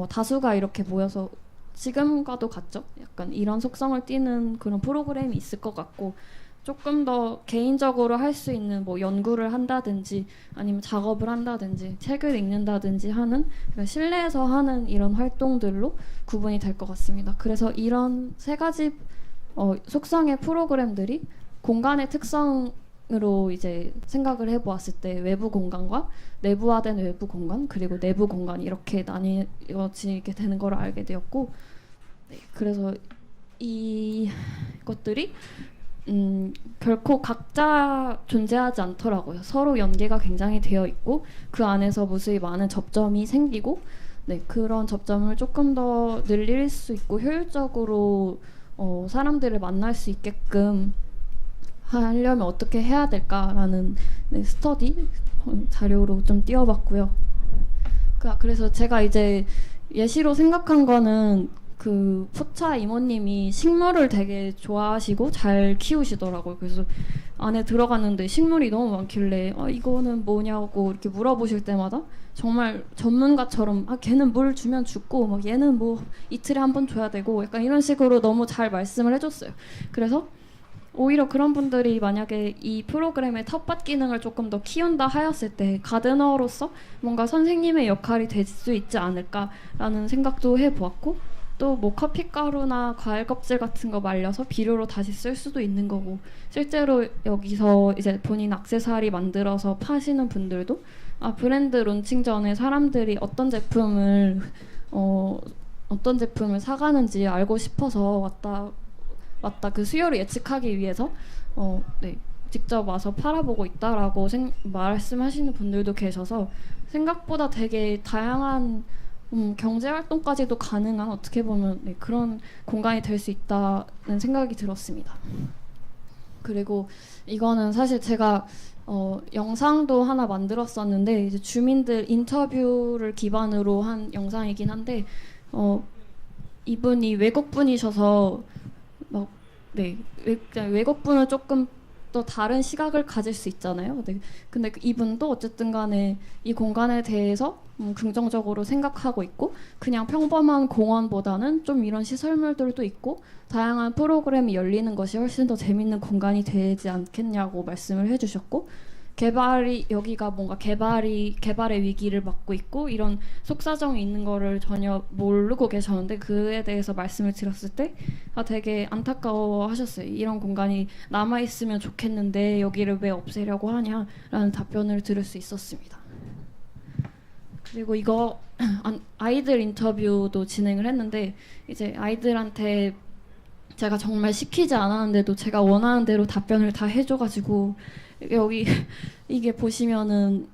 다수가 이렇게 모여서 지금과도 같죠. 약간 이런 속성을 띠는 그런 프로그램이 있을 것 같고, 조금 더 개인적으로 할 수 있는 뭐 연구를 한다든지 아니면 작업을 한다든지 책을 읽는다든지 하는 실내에서 하는 이런 활동들로 구분이 될 것 같습니다. 그래서 이런 세 가지 속성의 프로그램들이 공간의 특성으로 이제 생각을 해보았을 때 외부 공간과 내부화된 외부 공간 그리고 내부 공간 이렇게 나뉘어지게 되는 걸 알게 되었고, 네, 그래서 이것들이 결코 각자 존재하지 않더라고요. 서로 연계가 굉장히 되어 있고 그 안에서 무수히 많은 접점이 생기고, 네, 그런 접점을 조금 더 늘릴 수 있고 효율적으로 사람들을 만날 수 있게끔 하려면 어떻게 해야 될까라는 네, 스터디 자료로 좀 띄워봤고요. 그래서 제가 이제 예시로 생각한 거는 그 포차 이모님이 식물을 되게 좋아하시고 잘 키우시더라고요. 그래서 안에 들어갔는데 식물이 너무 많길래 이거는 뭐냐고 이렇게 물어보실 때마다 정말 전문가처럼 걔는 물 주면 죽고 막 얘는 뭐 이틀에 한 번 줘야 되고 약간 이런 식으로 너무 잘 말씀을 해줬어요. 그래서 오히려 그런 분들이 만약에 이 프로그램의 텃밭 기능을 조금 더 키운다 하였을 때 가드너로서 뭔가 선생님의 역할이 될 수 있지 않을까라는 생각도 해보았고, 또 뭐 커피가루나 과일 껍질 같은 거 말려서 비료로 다시 쓸 수도 있는 거고, 실제로 여기서 이제 본인 액세서리 만들어서 파시는 분들도 브랜드 론칭 전에 사람들이 어떤 제품을 사가는지 알고 싶어서 왔다 그 수요를 예측하기 위해서 네, 직접 와서 팔아보고 있다라고 말씀하시는 분들도 계셔서 생각보다 되게 다양한 경제활동까지도 가능한 어떻게 보면 네, 그런 공간이 될 수 있다는 생각이 들었습니다. 그리고 이거는 사실 제가 영상도 하나 만들었었는데 이제 주민들 인터뷰를 기반으로 한 영상이긴 한데 이분이 외국분이셔서 네, 외국분은 조금 또 다른 시각을 가질 수 있잖아요. 네. 근데 이분도 어쨌든 간에 이 공간에 대해서 긍정적으로 생각하고 있고 그냥 평범한 공원보다는 좀 이런 시설물들도 있고 다양한 프로그램이 열리는 것이 훨씬 더 재밌는 공간이 되지 않겠냐고 말씀을 해주셨고, 여기가 뭔가 개발의 위기를 맞고 있고 이런 속사정이 있는 거를 전혀 모르고 계셨는데 그에 대해서 말씀을 드렸을 때 되게 안타까워하셨어요. 이런 공간이 남아있으면 좋겠는데 여기를 왜 없애려고 하냐라는 답변을 들을 수 있었습니다. 그리고 이거 아이들 인터뷰도 진행을 했는데 이제 아이들한테 제가 정말 시키지 않았는데도 제가 원하는 대로 답변을 다 해줘가지고 여기 이게 보시면은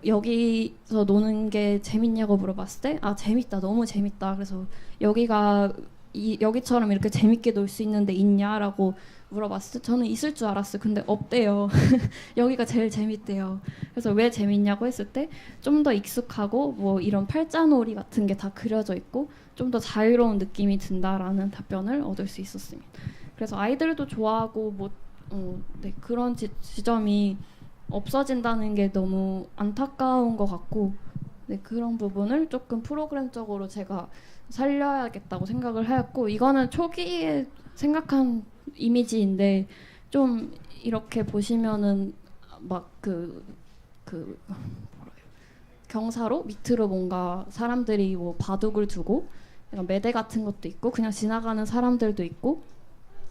여기서 노는 게 재밌냐고 물어봤을 때 재밌다, 너무 재밌다. 그래서 여기처럼 이렇게 재밌게 놀 수 있는 데 있냐라고 물어봤을 때 저는 있을 줄 알았어요. 근데 없대요. 여기가 제일 재밌대요. 그래서 왜 재밌냐고 했을 때 좀 더 익숙하고 뭐 이런 팔자놀이 같은 게 다 그려져 있고 좀 더 자유로운 느낌이 든다라는 답변을 얻을 수 있었습니다. 그래서 아이들도 좋아하고 뭐 네, 그런 지점이 없어진다는 게 너무 안타까운 것 같고 네, 그런 부분을 조금 프로그램적으로 제가 살려야겠다고 생각을 하였고 이거는 초기에 생각한 이미지인데 좀 이렇게 보시면은 막 경사로 밑으로 뭔가 사람들이 뭐 바둑을 두고 약간 매대 같은 것도 있고 그냥 지나가는 사람들도 있고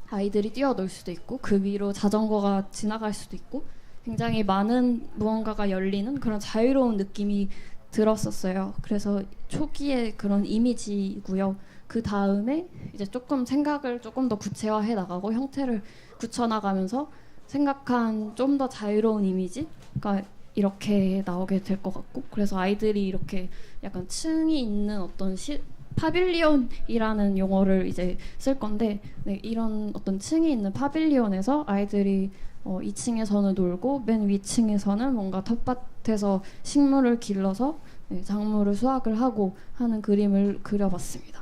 아이들이 뛰어놀 수도 있고 그 위로 자전거가 지나갈 수도 있고 굉장히 많은 무언가가 열리는 그런 자유로운 느낌이 들었었어요. 그래서 초기에 그런 이미지고요. 그 다음에 이제 조금 생각을 조금 더 구체화해 나가고 형태를 굳혀 나가면서 생각한 좀 더 자유로운 이미지가 이렇게 나오게 될 것 같고 그래서 아이들이 이렇게 약간 층이 있는 어떤 파빌리온이라는 용어를 이제 쓸 건데 네, 이런 어떤 층이 있는 파빌리온에서 아이들이 2층에서는 놀고 맨 위층에서는 뭔가 텃밭에서 식물을 길러서 네, 작물을 수확을 하고 하는 그림을 그려봤습니다.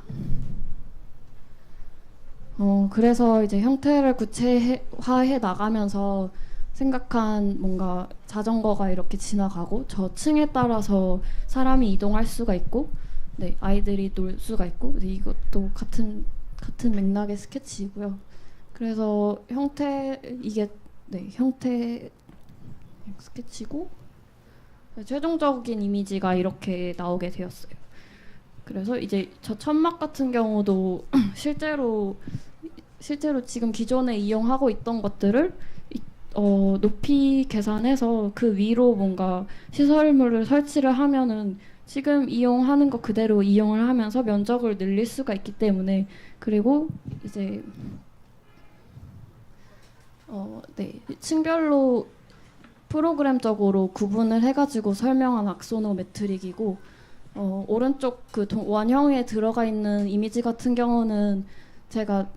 그래서 이제 형태를 구체화해 나가면서 생각한 뭔가 자전거가 이렇게 지나가고 저 층에 따라서 사람이 이동할 수가 있고 네, 아이들이 놀 수가 있고 네, 이것도 같은 맥락의 스케치이고요. 그래서 형태 스케치고 최종적인 이미지가 이렇게 나오게 되었어요. 그래서 이제 저 천막 같은 경우도 실제로 지금 기존에 이용하고 있던 것들을 높이 계산해서 그 위로 뭔가 시설물을 설치를 하면은 지금 이용하는 것 그대로 이용을 하면서 면적을 늘릴 수가 있기 때문에 그리고 이제 네, 층별로 프로그램적으로 구분을 해가지고 설명한 악소노메트릭이고 오른쪽 그 원형에 들어가 있는 이미지 같은 경우는 제가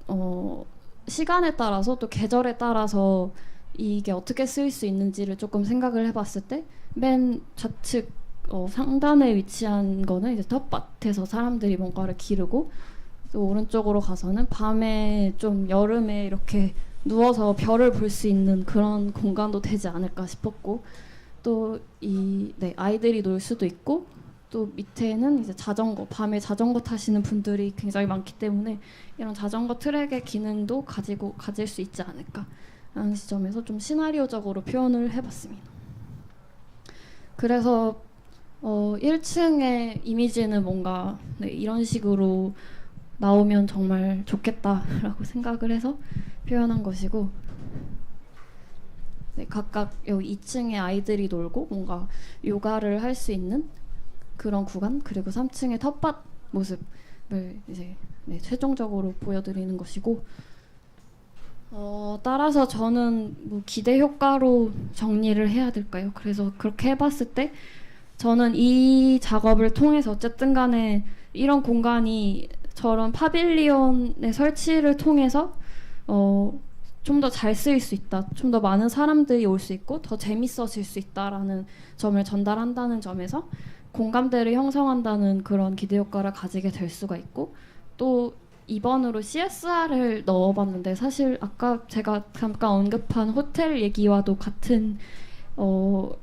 시간에 따라서 또 계절에 따라서 이게 어떻게 쓰일 수 있는지를 조금 생각을 해봤을 때 맨 좌측 상단에 위치한 거는 이제 텃밭에서 사람들이 뭔가를 기르고 또 오른쪽으로 가서는 밤에 좀 여름에 이렇게 누워서 별을 볼 수 있는 그런 공간도 되지 않을까 싶었고 또 네, 아이들이 놀 수도 있고 또 밑에는 이제 밤에 자전거 타시는 분들이 굉장히 많기 때문에 이런 자전거 트랙의 기능도 가질 수 있지 않을까 라는 지점에서 좀 시나리오적으로 표현을 해봤습니다. 그래서 1층의 이미지는 뭔가 네, 이런 식으로 나오면 정말 좋겠다라고 생각을 해서 표현한 것이고 네, 각각 여기 2층에 아이들이 놀고 뭔가 요가를 할 수 있는 그런 구간 그리고 3층의 텃밭 모습을 이제 네, 최종적으로 보여드리는 것이고 따라서 저는 뭐 기대 효과로 정리를 해야 될까요? 그래서 그렇게 해봤을 때 저는 이 작업을 통해서 어쨌든 간에 이런 공간이 저런 파빌리온의 설치를 통해서 좀 더 잘 쓰일 수 있다. 좀 더 많은 사람들이 올 수 있고 더 재밌어질 수 있다라는 점을 전달한다는 점에서 공감대를 형성한다는 그런 기대 효과를 가지게 될 수가 있고 또 2번으로 CSR을 넣어봤는데 사실 아까 제가 잠깐 언급한 호텔 얘기와도 같은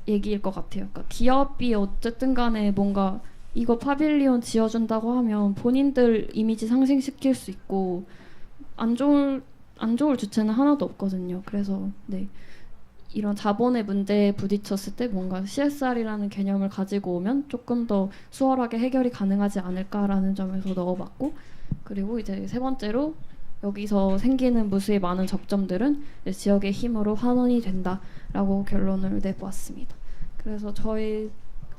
얘기일 것 같아요. 그러니까 기업이 어쨌든 간에 뭔가 이거 파빌리온 지어준다고 하면 본인들 이미지 상승시킬 수 있고 안 좋을 주체는 하나도 없거든요. 그래서 네, 이런 자본의 문제에 부딪혔을 때 뭔가 CSR이라는 개념을 가지고 오면 조금 더 수월하게 해결이 가능하지 않을까라는 점에서 넣어봤고 그리고 이제 세 번째로 여기서 생기는 무수히 많은 접점들은 지역의 힘으로 환원이 된다라고 결론을 내보았습니다. 그래서 저희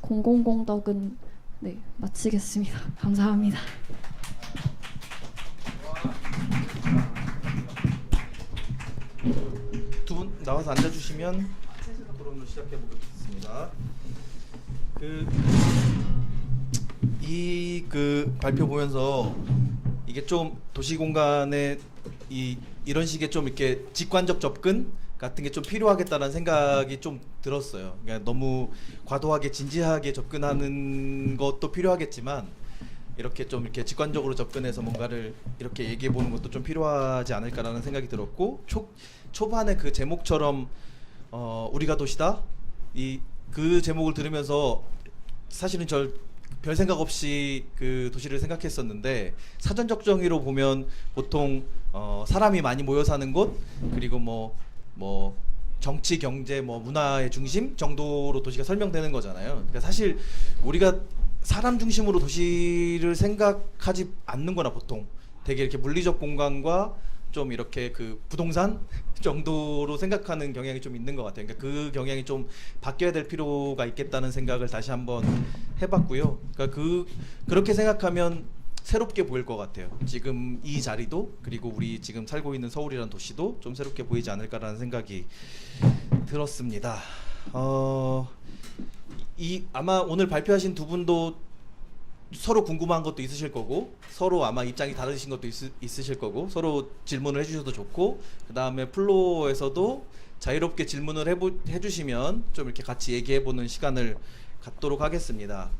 공공공덕은 네, 마치겠습니다. 감사합니다. 두 분 나와서 앉아주시면 토론을 시작해 보겠습니다. 이 발표 보면서 이게 좀 도시 공간의 이 이런 식의 좀 이렇게 직관적 접근 같은 게 좀 필요하겠다는 생각이 좀 들었어요. 그러니까 너무 과도하게 진지하게 접근하는 것도 필요하겠지만 이렇게 좀 이렇게 직관적으로 접근해서 뭔가를 이렇게 얘기해 보는 것도 좀 필요하지 않을까라는 생각이 들었고 초반에 그 제목처럼 우리가 도시다 이 그 제목을 들으면서 사실은 별 생각 없이 그 도시를 생각했었는데 사전적 정의로 보면 보통 사람이 많이 모여 사는 곳 그리고 뭐 정치 경제 뭐 문화의 중심 정도로 도시가 설명되는 거잖아요. 그러니까 사실 우리가 사람 중심으로 도시를 생각하지 않는거나 보통 되게 이렇게 물리적 공간과 좀 이렇게 그 부동산 정도로 생각하는 경향이 좀 있는 것 같아요. 그러니까 그 경향이 좀 바뀌어야 될 필요가 있겠다는 생각을 다시 한번 해봤고요. 그러니까 그렇게 생각하면 새롭게 보일 것 같아요. 지금 이 자리도 그리고 우리 지금 살고 있는 서울이라는 도시도 좀 새롭게 보이지 않을까라는 생각이 들었습니다. 아마 오늘 발표하신 두 분도 서로 궁금한 것도 있으실 거고 서로 아마 입장이 다르신 것도 있으실 거고 서로 질문을 해주셔도 좋고 그 다음에 플로어에서도 자유롭게 질문을 해주시면 좀 이렇게 같이 얘기해보는 시간을 갖도록 하겠습니다.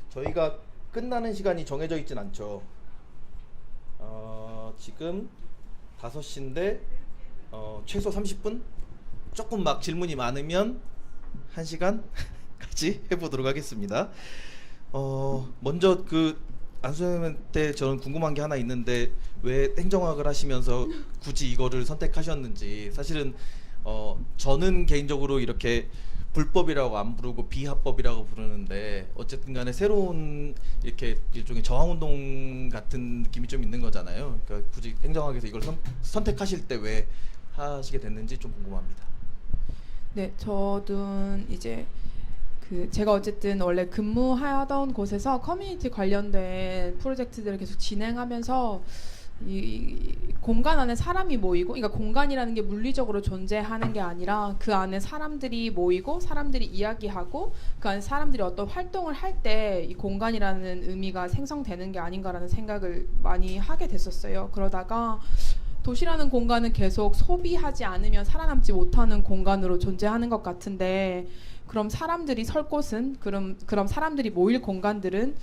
저희가 끝나는 시간이 정해져 있진 않죠. 지금 5시인데 최소 30분? 조금 막 질문이 많으면 1시간까지 해보도록 하겠습니다. 먼저 그 안수님한테 저는 궁금한 게 하나 있는데 왜 행정학을 하시면서 굳이 이거를 선택하셨는지. 사실은 저는 개인적으로 이렇게 불법이라고 안 부르고 비합법이라고 부르는데 어쨌든 간에 새로운 이렇게 일종의 저항운동 같은 느낌이 좀 있는 거잖아요. 그러니까 굳이 행정학에서 이걸 선택하실 때 왜 하시게 됐는지 좀 궁금합니다. 네, 저도 이제 제가 어쨌든 원래 근무하던 곳에서 커뮤니티 관련된 프로젝트들을 계속 진행하면서 이 공간 안에 사람이 모이고, 그러니까 공간이라는 게 물리적으로 존재하는 게 아니라 그 안에 사람들이 모이고 사람들이 이야기하고 그 안에 사람들이 어떤 활동을 할 때 이 공간이라는 의미가 생성되는 게 아닌가라는 생각을 많이 하게 됐었어요. 그러다가 도시라는 공간은 계속 소비하지 않으면 살아남지 못하는 공간으로 존재하는 것 같은데, 그럼 사람들이 설 곳은, 그럼 사람들이 모일 공간들은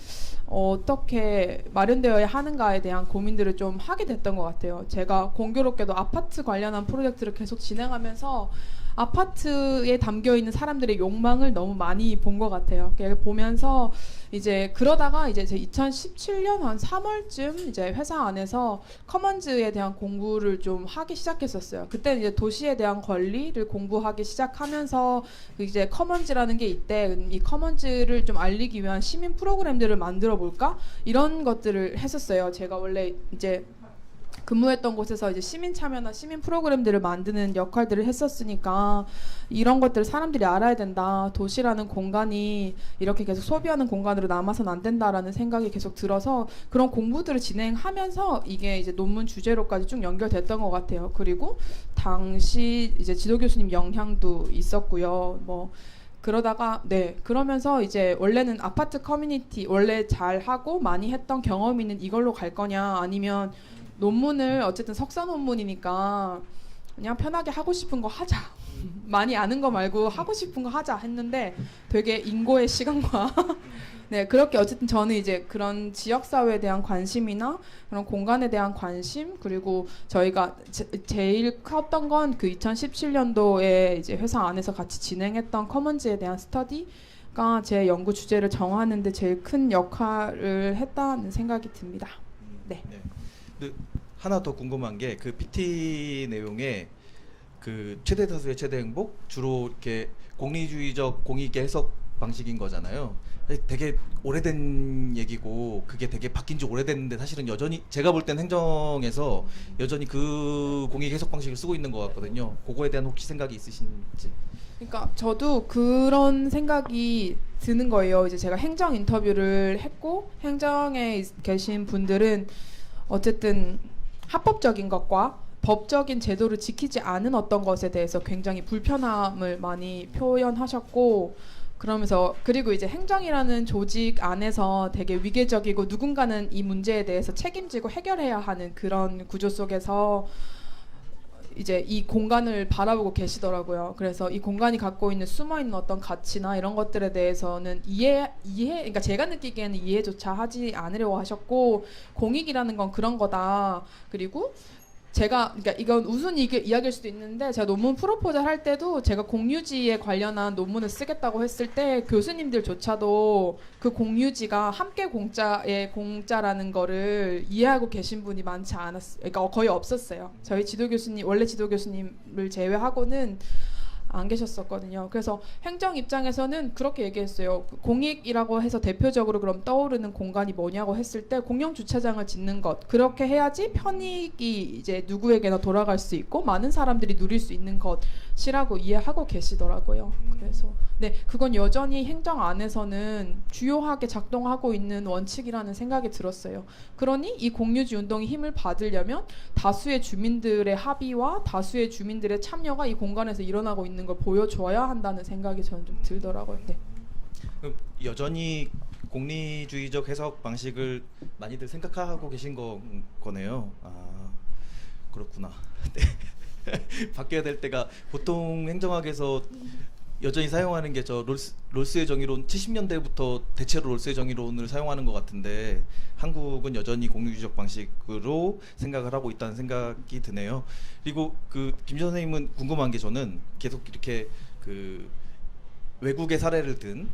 어떻게 마련되어야 하는가에 대한 고민들을 좀 하게 됐던 것 같아요. 제가 공교롭게도 아파트 관련한 프로젝트를 계속 진행하면서 아파트에 담겨 있는 사람들의 욕망을 너무 많이 본 것 같아요. 보면서 이제 그러다가 이제 제 2017년 한 3월쯤 이제 회사 안에서 커먼즈에 대한 공부를 좀 하기 시작했었어요. 그때는 이제 도시에 대한 권리를 공부하기 시작하면서 이제 커먼즈라는 게 있대. 이 커먼즈를 좀 알리기 위한 시민 프로그램들을 만들어 볼까? 이런 것들을 했었어요. 제가 원래 이제 근무했던 곳에서 이제 시민 참여나 시민 프로그램들을 만드는 역할들을 했었으니까 이런 것들을 사람들이 알아야 된다. 도시라는 공간이 이렇게 계속 소비하는 공간으로 남아서는 안 된다라는 생각이 계속 들어서 그런 공부들을 진행하면서 이게 이제 논문 주제로까지 쭉 연결됐던 것 같아요. 그리고 당시 이제 지도 교수님 영향도 있었고요. 그러다가 그러면서 이제 원래는 아파트 커뮤니티 원래 잘 하고 많이 했던 경험이 있는 이걸로 갈 거냐, 아니면 논문을 어쨌든 석사 논문이니까 그냥 편하게 하고 싶은 거 하자. 많이 아는 거 말고 하고 싶은 거 하자 했는데 되게 인고의 시간과 네, 그렇게 어쨌든 저는 이제 그런 지역 사회에 대한 관심이나 그런 공간에 대한 관심, 그리고 저희가 제일 컸던 건 그 2017년도에 이제 회사 안에서 같이 진행했던 커먼즈에 대한 스터디가 제 연구 주제를 정하는데 제일 큰 역할을 했다는 생각이 듭니다. 네. 하나 더 궁금한 게 그 PT 내용에 그 최대 다수의 최대 행복 주로 이렇게 공리주의적 공익의 해석 방식인 거잖아요. 되게 오래된 얘기고 그게 되게 바뀐 지 오래됐는데 사실은 여전히 제가 볼 땐 행정에서 여전히 그 공익 해석 방식을 쓰고 있는 것 같거든요. 그거에 대한 혹시 생각이 있으신지? 그러니까 저도 그런 생각이 드는 거예요. 이제 제가 행정 인터뷰를 했고 행정에 계신 분들은 어쨌든 합법적인 것과 법적인 제도를 지키지 않은 어떤 것에 대해서 굉장히 불편함을 많이 표현하셨고, 그러면서 그리고 이제 행정이라는 조직 안에서 되게 위계적이고 누군가는 이 문제에 대해서 책임지고 해결해야 하는 그런 구조 속에서 이제 이 공간을 바라보고 계시더라고요. 그래서 이 공간이 갖고 있는 숨어 있는 어떤 가치나 이런 것들에 대해서는 그러니까 제가 느끼기에는 이해조차 하지 않으려고 하셨고, 공익이라는 건 그런 거다. 그리고 그러니까 이건 우스운 이야기일 수도 있는데, 제가 논문 프로포절 할 때도 제가 공유지에 관련한 논문을 쓰겠다고 했을 때 교수님들조차도 그 공유지가 함께 공짜의 공짜라는 거를 이해하고 계신 분이 많지 않았어요. 그러니까 거의 없었어요. 저희 원래 지도 교수님을 제외하고는 안 계셨었거든요. 그래서 행정 입장에서는 그렇게 얘기했어요. 공익이라고 해서 대표적으로 그럼 떠오르는 공간이 뭐냐고 했을 때 공영 주차장을 짓는 것. 그렇게 해야지 편익이 이제 누구에게나 돌아갈 수 있고 많은 사람들이 누릴 수 있는 것이라고 이해하고 계시더라고요. 그래서 네, 그건 여전히 행정 안에서는 주요하게 작동하고 있는 원칙이라는 생각이 들었어요. 그러니 이 공유지 운동이 힘을 받으려면 다수의 주민들의 합의와 다수의 주민들의 참여가 이 공간에서 일어나고 있는 걸 보여줘야 한다는 생각이 저는 좀 들더라고요. 네. 그럼 여전히 공리주의적 해석 방식을 많이들 생각하고 계신 거네요. 아, 그렇구나. 네. 바뀌어야 될 때가, 보통 행정학에서 여전히 사용하는 게 저 롤스의 정의론, 70년대부터 대체로 롤스의 정의론을 사용하는 것 같은데 한국은 여전히 공유주의적 방식으로 생각을 하고 있다는 생각이 드네요. 그리고 그 김 선생님은 궁금한 게, 저는 계속 이렇게 그 외국의 사례를 든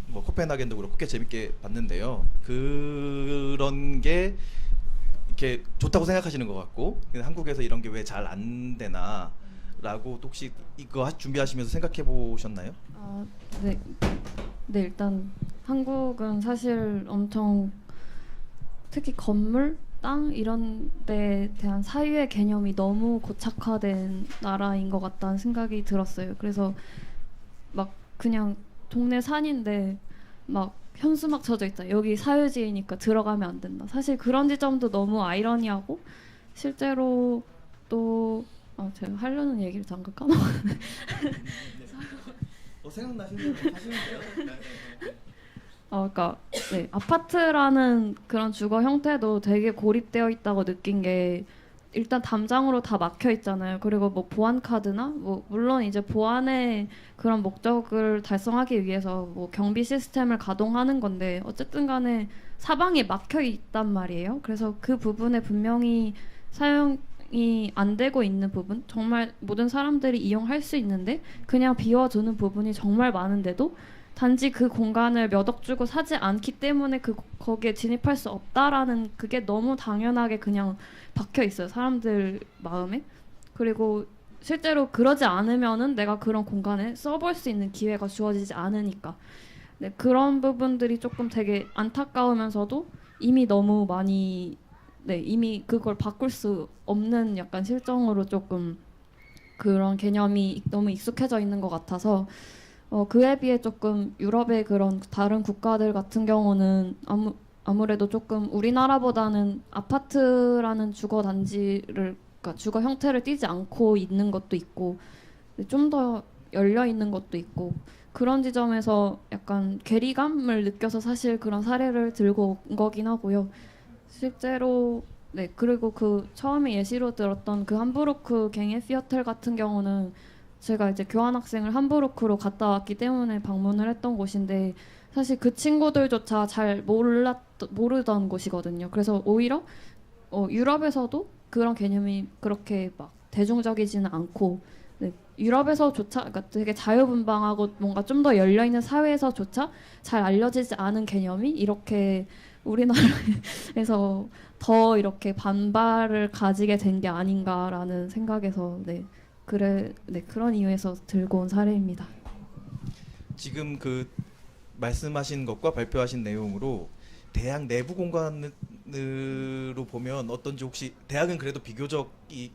뭐 코펜하겐도 그렇고 꽤 재밌게 봤는데요. 그런 게 이렇게 좋다고 생각하시는 것 같고, 근데 한국에서 이런 게 왜 잘 안 되나 라고 혹시 이거 준비하시면서 생각해 보셨나요? 네. 네, 일단 한국은 사실 엄청 특히 건물, 땅 이런 데에 대한 사유의 개념이 너무 고착화된 나라인 것 같다는 생각이 들었어요. 그래서 막 그냥 동네 산인데 막 현수막 쳐져 있다. 여기 사유지이니까 들어가면 안 된다. 사실 그런 지점도 너무 아이러니하고, 실제로 또 제가 하려는 얘기를 잠깐 까먹었네. 생각나시는 대로 하시면 돼요. 그러니까 네, 아파트라는 그런 주거 형태도 되게 고립되어 있다고 느낀 게, 일단 담장으로 다 막혀 있잖아요. 그리고 뭐 보안 카드나 뭐 물론 이제 보안의 그런 목적을 달성하기 위해서 뭐 경비 시스템을 가동하는 건데, 어쨌든 간에 사방에 막혀 있단 말이에요. 그래서 그 부분에 분명히 사용이 안 되고 있는 부분, 정말 모든 사람들이 이용할 수 있는데 그냥 비워두는 부분이 정말 많은데도 단지 그 공간을 몇 억 주고 사지 않기 때문에 거기에 진입할 수 없다라는, 그게 너무 당연하게 그냥 박혀 있어요, 사람들 마음에. 그리고 실제로 그러지 않으면은 내가 그런 공간에 써볼 수 있는 기회가 주어지지 않으니까. 네, 그런 부분들이 조금 되게 안타까우면서도 이미 너무 많이, 네, 이미 그걸 바꿀 수 없는 약간 실정으로 조금 그런 개념이 너무 익숙해져 있는 것 같아서, 그에 비해 조금 유럽의 그런 다른 국가들 같은 경우는 아무래도 조금 우리나라보다는 아파트라는 주거 단지를, 그러니까 주거 형태를 띠지 않고 있는 것도 있고 좀 더 열려 있는 것도 있고, 그런 지점에서 약간 괴리감을 느껴서 사실 그런 사례를 들고 온 거긴 하고요. 실제로 네, 그리고 그 처음에 예시로 들었던 그 함부르크 갱의 피어텔 같은 경우는 제가 이제 교환학생을 함부르크로 갔다 왔기 때문에 방문을 했던 곳인데, 사실 그 친구들조차 잘 모르던 곳이거든요. 그래서 오히려 유럽에서도 그런 개념이 그렇게 막 대중적이지는 않고, 네, 유럽에서조차, 그러니까 되게 자유분방하고 뭔가 좀 더 열려있는 사회에서조차 잘 알려지지 않은 개념이 이렇게 우리나라에서 더 이렇게 반발을 가지게 된 게 아닌가라는 생각에서 네, 그런 이유에서 들고 온 사례입니다. 지금 그 말씀하신 것과 발표하신 내용으로 대학 내부 공간으로 보면 어떤지, 혹시 대학은 그래도 비교적 이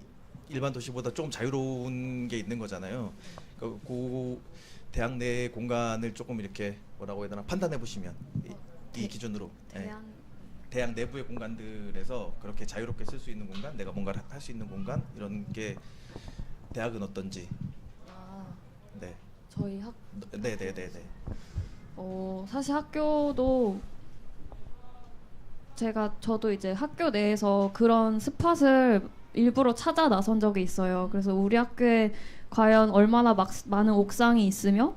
일반 도시보다 조금 자유로운 게 있는 거잖아요. 그 대학 내 공간을 조금 이렇게 뭐라고 해야 되나 판단해 보시면 이 기준으로 대학 내부의 공간들에서 그렇게 자유롭게 쓸 수 있는 공간, 내가 뭔가를 할 수 있는 공간, 이런 게 대학은 어떤지. 네. 저희 네네네네. 사실 학교도 저도 이제 학교 내에서 그런 스팟을 일부러 찾아 나선 적이 있어요. 그래서 우리 학교에 과연 얼마나 많은 옥상이 있으며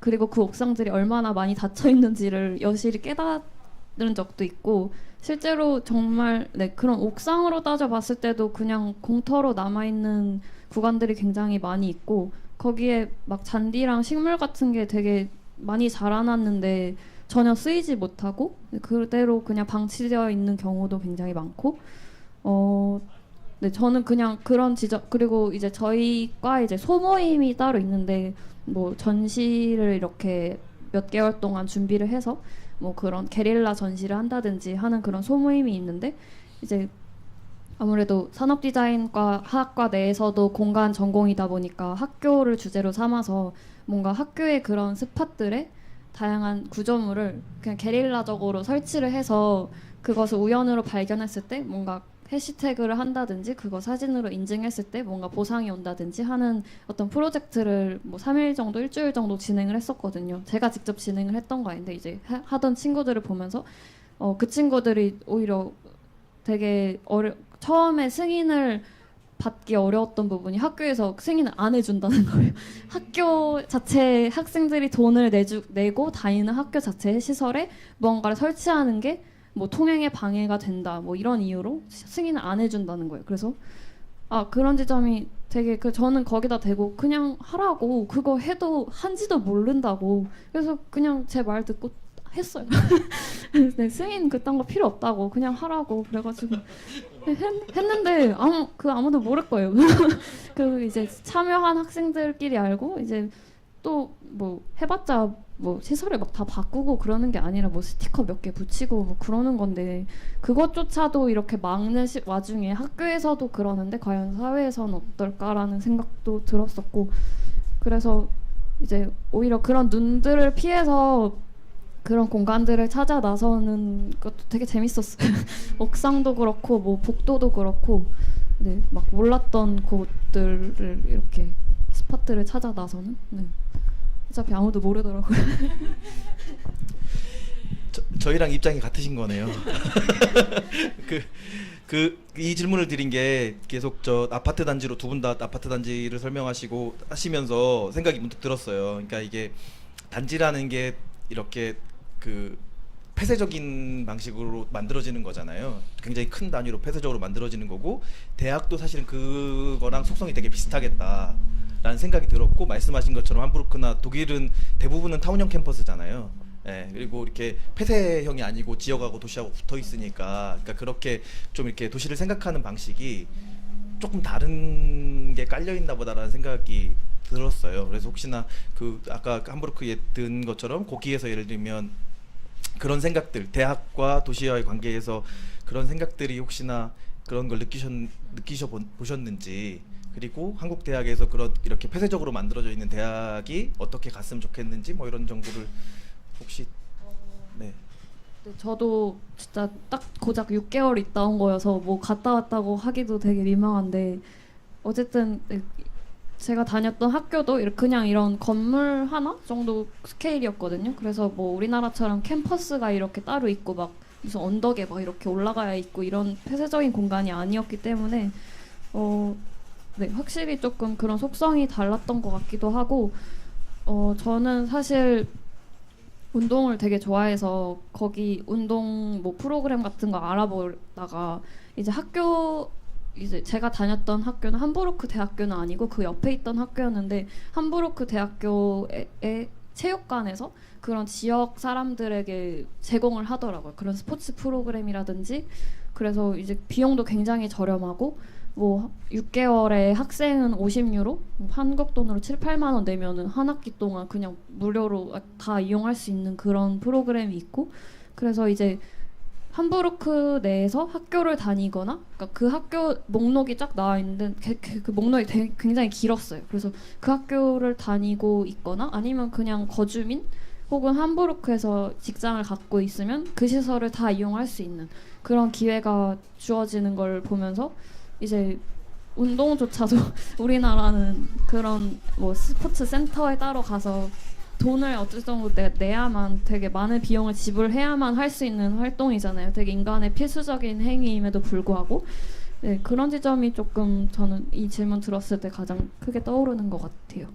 그리고 그 옥상들이 얼마나 많이 닫혀 있는지를 여실히 깨달은 적도 있고 실제로 정말 네, 그런 옥상으로 따져봤을 때도 그냥 공터로 남아있는 구간들이 굉장히 많이 있고 거기에 막 잔디랑 식물 같은 게 되게 많이 자라났는데 전혀 쓰이지 못하고 그대로 그냥 방치되어 있는 경우도 굉장히 많고 네, 저는 그냥 그런 지점 그리고 이제 저희 과 이제 소모임이 따로 있는데 뭐 전시를 이렇게 몇 개월 동안 준비를 해서 뭐 그런 게릴라 전시를 한다든지 하는 그런 소모임이 있는데 이제 아무래도 산업디자인과 학과 내에서도 공간 전공이다 보니까 학교를 주제로 삼아서 뭔가 학교의 그런 스팟들에 다양한 구조물을 그냥 게릴라적으로 설치를 해서 그것을 우연으로 발견했을 때 뭔가 해시태그를 한다든지 그거 사진으로 인증했을 때 뭔가 보상이 온다든지 하는 어떤 프로젝트를 뭐 3일 정도 일주일 정도 진행을 했었거든요. 제가 직접 진행을 했던 거 아닌데 이제 하던 친구들을 보면서 그 친구들이 오히려 되게 처음에 승인을 받기 어려웠던 부분이 학교에서 승인을 안 해준다는 거예요. 학교 자체 학생들이 돈을 내고 다니는 학교 자체의 시설에 무언가를 설치하는 게 뭐 통행에 방해가 된다 뭐 이런 이유로 승인을 안 해준다는 거예요. 그래서 그런 지점이 되게 저는 거기다 대고 그냥 하라고 그거 해도 한지도 모른다고 그래서 그냥 제 말 듣고 했어요. 네, 승인 그딴 거 필요 없다고 그냥 하라고 그래가지고 했는데 아무도 모를 거예요. 그 이제 참여한 학생들끼리 알고 이제 또 뭐 해봤자 뭐 시설을 막 다 바꾸고 그러는 게 아니라 뭐 스티커 몇 개 붙이고 뭐 그러는 건데 그것조차도 이렇게 막는 와중에 학교에서도 그러는데 과연 사회에서는 어떨까라는 생각도 들었었고 그래서 이제 오히려 그런 눈들을 피해서 그런 공간들을 찾아 나서는 것도 되게 재밌었어요. 옥상도 그렇고 뭐 복도도 그렇고 네, 막 몰랐던 곳들을 이렇게 스팟들을 찾아 나서는 네. 어차피 아무도 모르더라고요. 저희랑 입장이 같으신 거네요. 이 질문을 드린 게 계속 저 아파트 단지로 두 분 다 아파트 단지를 설명하시고 하시면서 생각이 문득 들었어요. 그러니까 이게 단지라는 게 이렇게 그 폐쇄적인 방식으로 만들어지는 거잖아요. 굉장히 큰 단위로 폐쇄적으로 만들어지는 거고 대학도 사실은 그거랑 속성이 되게 비슷하겠다라는 생각이 들었고 말씀하신 것처럼 함부르크나 독일은 대부분은 타운형 캠퍼스잖아요. 예, 그리고 이렇게 폐쇄형이 아니고 지역하고 도시하고 붙어 있으니까 그러니까 그렇게 좀 이렇게 도시를 생각하는 방식이 조금 다른 게 깔려 있나 보다라는 생각이 들었어요. 그래서 혹시나 그 아까 함부르크에 든 것처럼 거기에서 예를 들면 그런 생각들 대학과 도시와의 관계에서 그런 생각들이 혹시나 그런 걸 느끼셔 보셨는지 그리고 한국 대학에서 그런 이렇게 폐쇄적으로 만들어져 있는 대학이 어떻게 갔으면 좋겠는지 뭐 이런 정보를 혹시 네. 네, 저도 진짜 딱 고작 6개월 있다 온 거여서 뭐 갔다 왔다고 하기도 되게 민망한데 어쨌든 네, 제가 다녔던 학교도 그냥 이런 건물 하나 정도 스케일이었거든요. 그래서 뭐 우리나라처럼 캠퍼스가 이렇게 따로 있고 막 무슨 언덕에 막 이렇게 올라가야 있고 이런 폐쇄적인 공간이 아니었기 때문에 네, 확실히 조금 그런 속성이 달랐던 것 같기도 하고 저는 사실 운동을 되게 좋아해서 거기 운동 뭐 프로그램 같은 거 알아보다가 이제 제가 다녔던 학교는 함부르크 대학교는 아니고 그 옆에 있던 학교였는데 함부르크 대학교의 체육관에서 그런 지역 사람들에게 제공을 하더라고요. 그런 스포츠 프로그램이라든지 그래서 이제 비용도 굉장히 저렴하고 뭐 6개월에 학생은 50유로 한국 돈으로 7, 8만 원 내면은 한 학기 동안 그냥 무료로 다 이용할 수 있는 그런 프로그램이 있고 그래서 이제 함부르크 내에서 학교를 다니거나 그러니까 그 학교 목록이 쫙 나와 있는데 그 목록이 굉장히 길었어요. 그래서 그 학교를 다니고 있거나 아니면 그냥 거주민 혹은 함부르크에서 직장을 갖고 있으면 그 시설을 다 이용할 수 있는 그런 기회가 주어지는 걸 보면서 이제 운동조차도 우리나라는 그런 뭐 스포츠 센터에 따로 가서 돈을 어쩔 정도 내야만 되게 많은 비용을 지불해야만 할 수 있는 활동이잖아요. 되게 인간의 필수적인 행위임에도 불구하고 네, 그런 지점이 조금 저는 이 질문 들었을 때 가장 크게 떠오르는 것 같아요.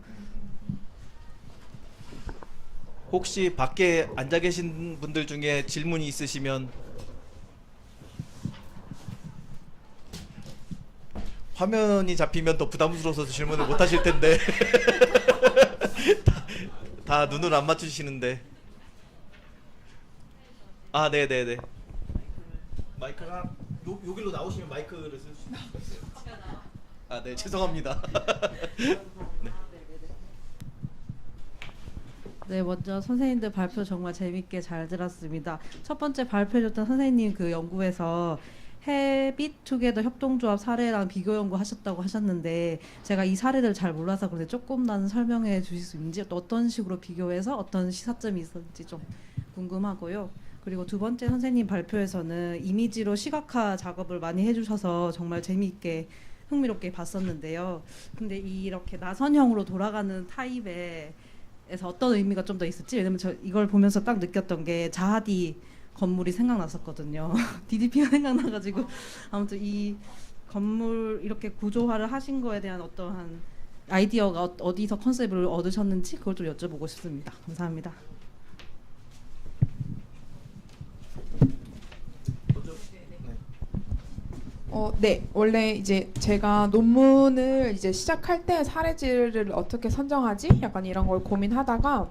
혹시 밖에 앉아 계신 분들 중에 질문이 있으시면 화면이 잡히면 더 부담스러워서 질문을 못 하실 텐데 다 눈을 안 맞추시는데. 아, 네네네. 마이크가 여기로 나오시면 마이크를 쓸 수 있어요. 아, 네, 죄송합니다. 네, 먼저 선생님들 발표 정말 재밌게 잘 들었습니다. 첫 번째 발표해줬던 선생님 그 연구에서 헤빗 투게더 협동조합 사례랑 비교 연구하셨다고 하셨는데 제가 이 사례를 잘 몰라서 그런데 조금만 설명해 주실 수 있는지, 또 어떤 식으로 비교해서 어떤 시사점이 있었는지 좀 궁금하고요. 그리고 두 번째 선생님 발표에서는 이미지로 시각화 작업을 많이 해주셔서 정말 재미있게 흥미롭게 봤었는데요. 근데 이렇게 나선형으로 돌아가는 타입에서 어떤 의미가 좀 더 있을지, 왜냐면 저 이걸 보면서 딱 느꼈던 게 자하디 건물이 생각났었거든요. DDP가 생각나가지고 아무튼 이 건물 이렇게 구조화를 하신 거에 대한 어떠한 아이디어가 어디서 컨셉을 얻으셨는지 그걸 좀 여쭤보고 싶습니다. 감사합니다. 네. 원래 이제 제가 논문을 이제 시작할 때 사례지를 어떻게 선정하지? 약간 이런 걸 고민하다가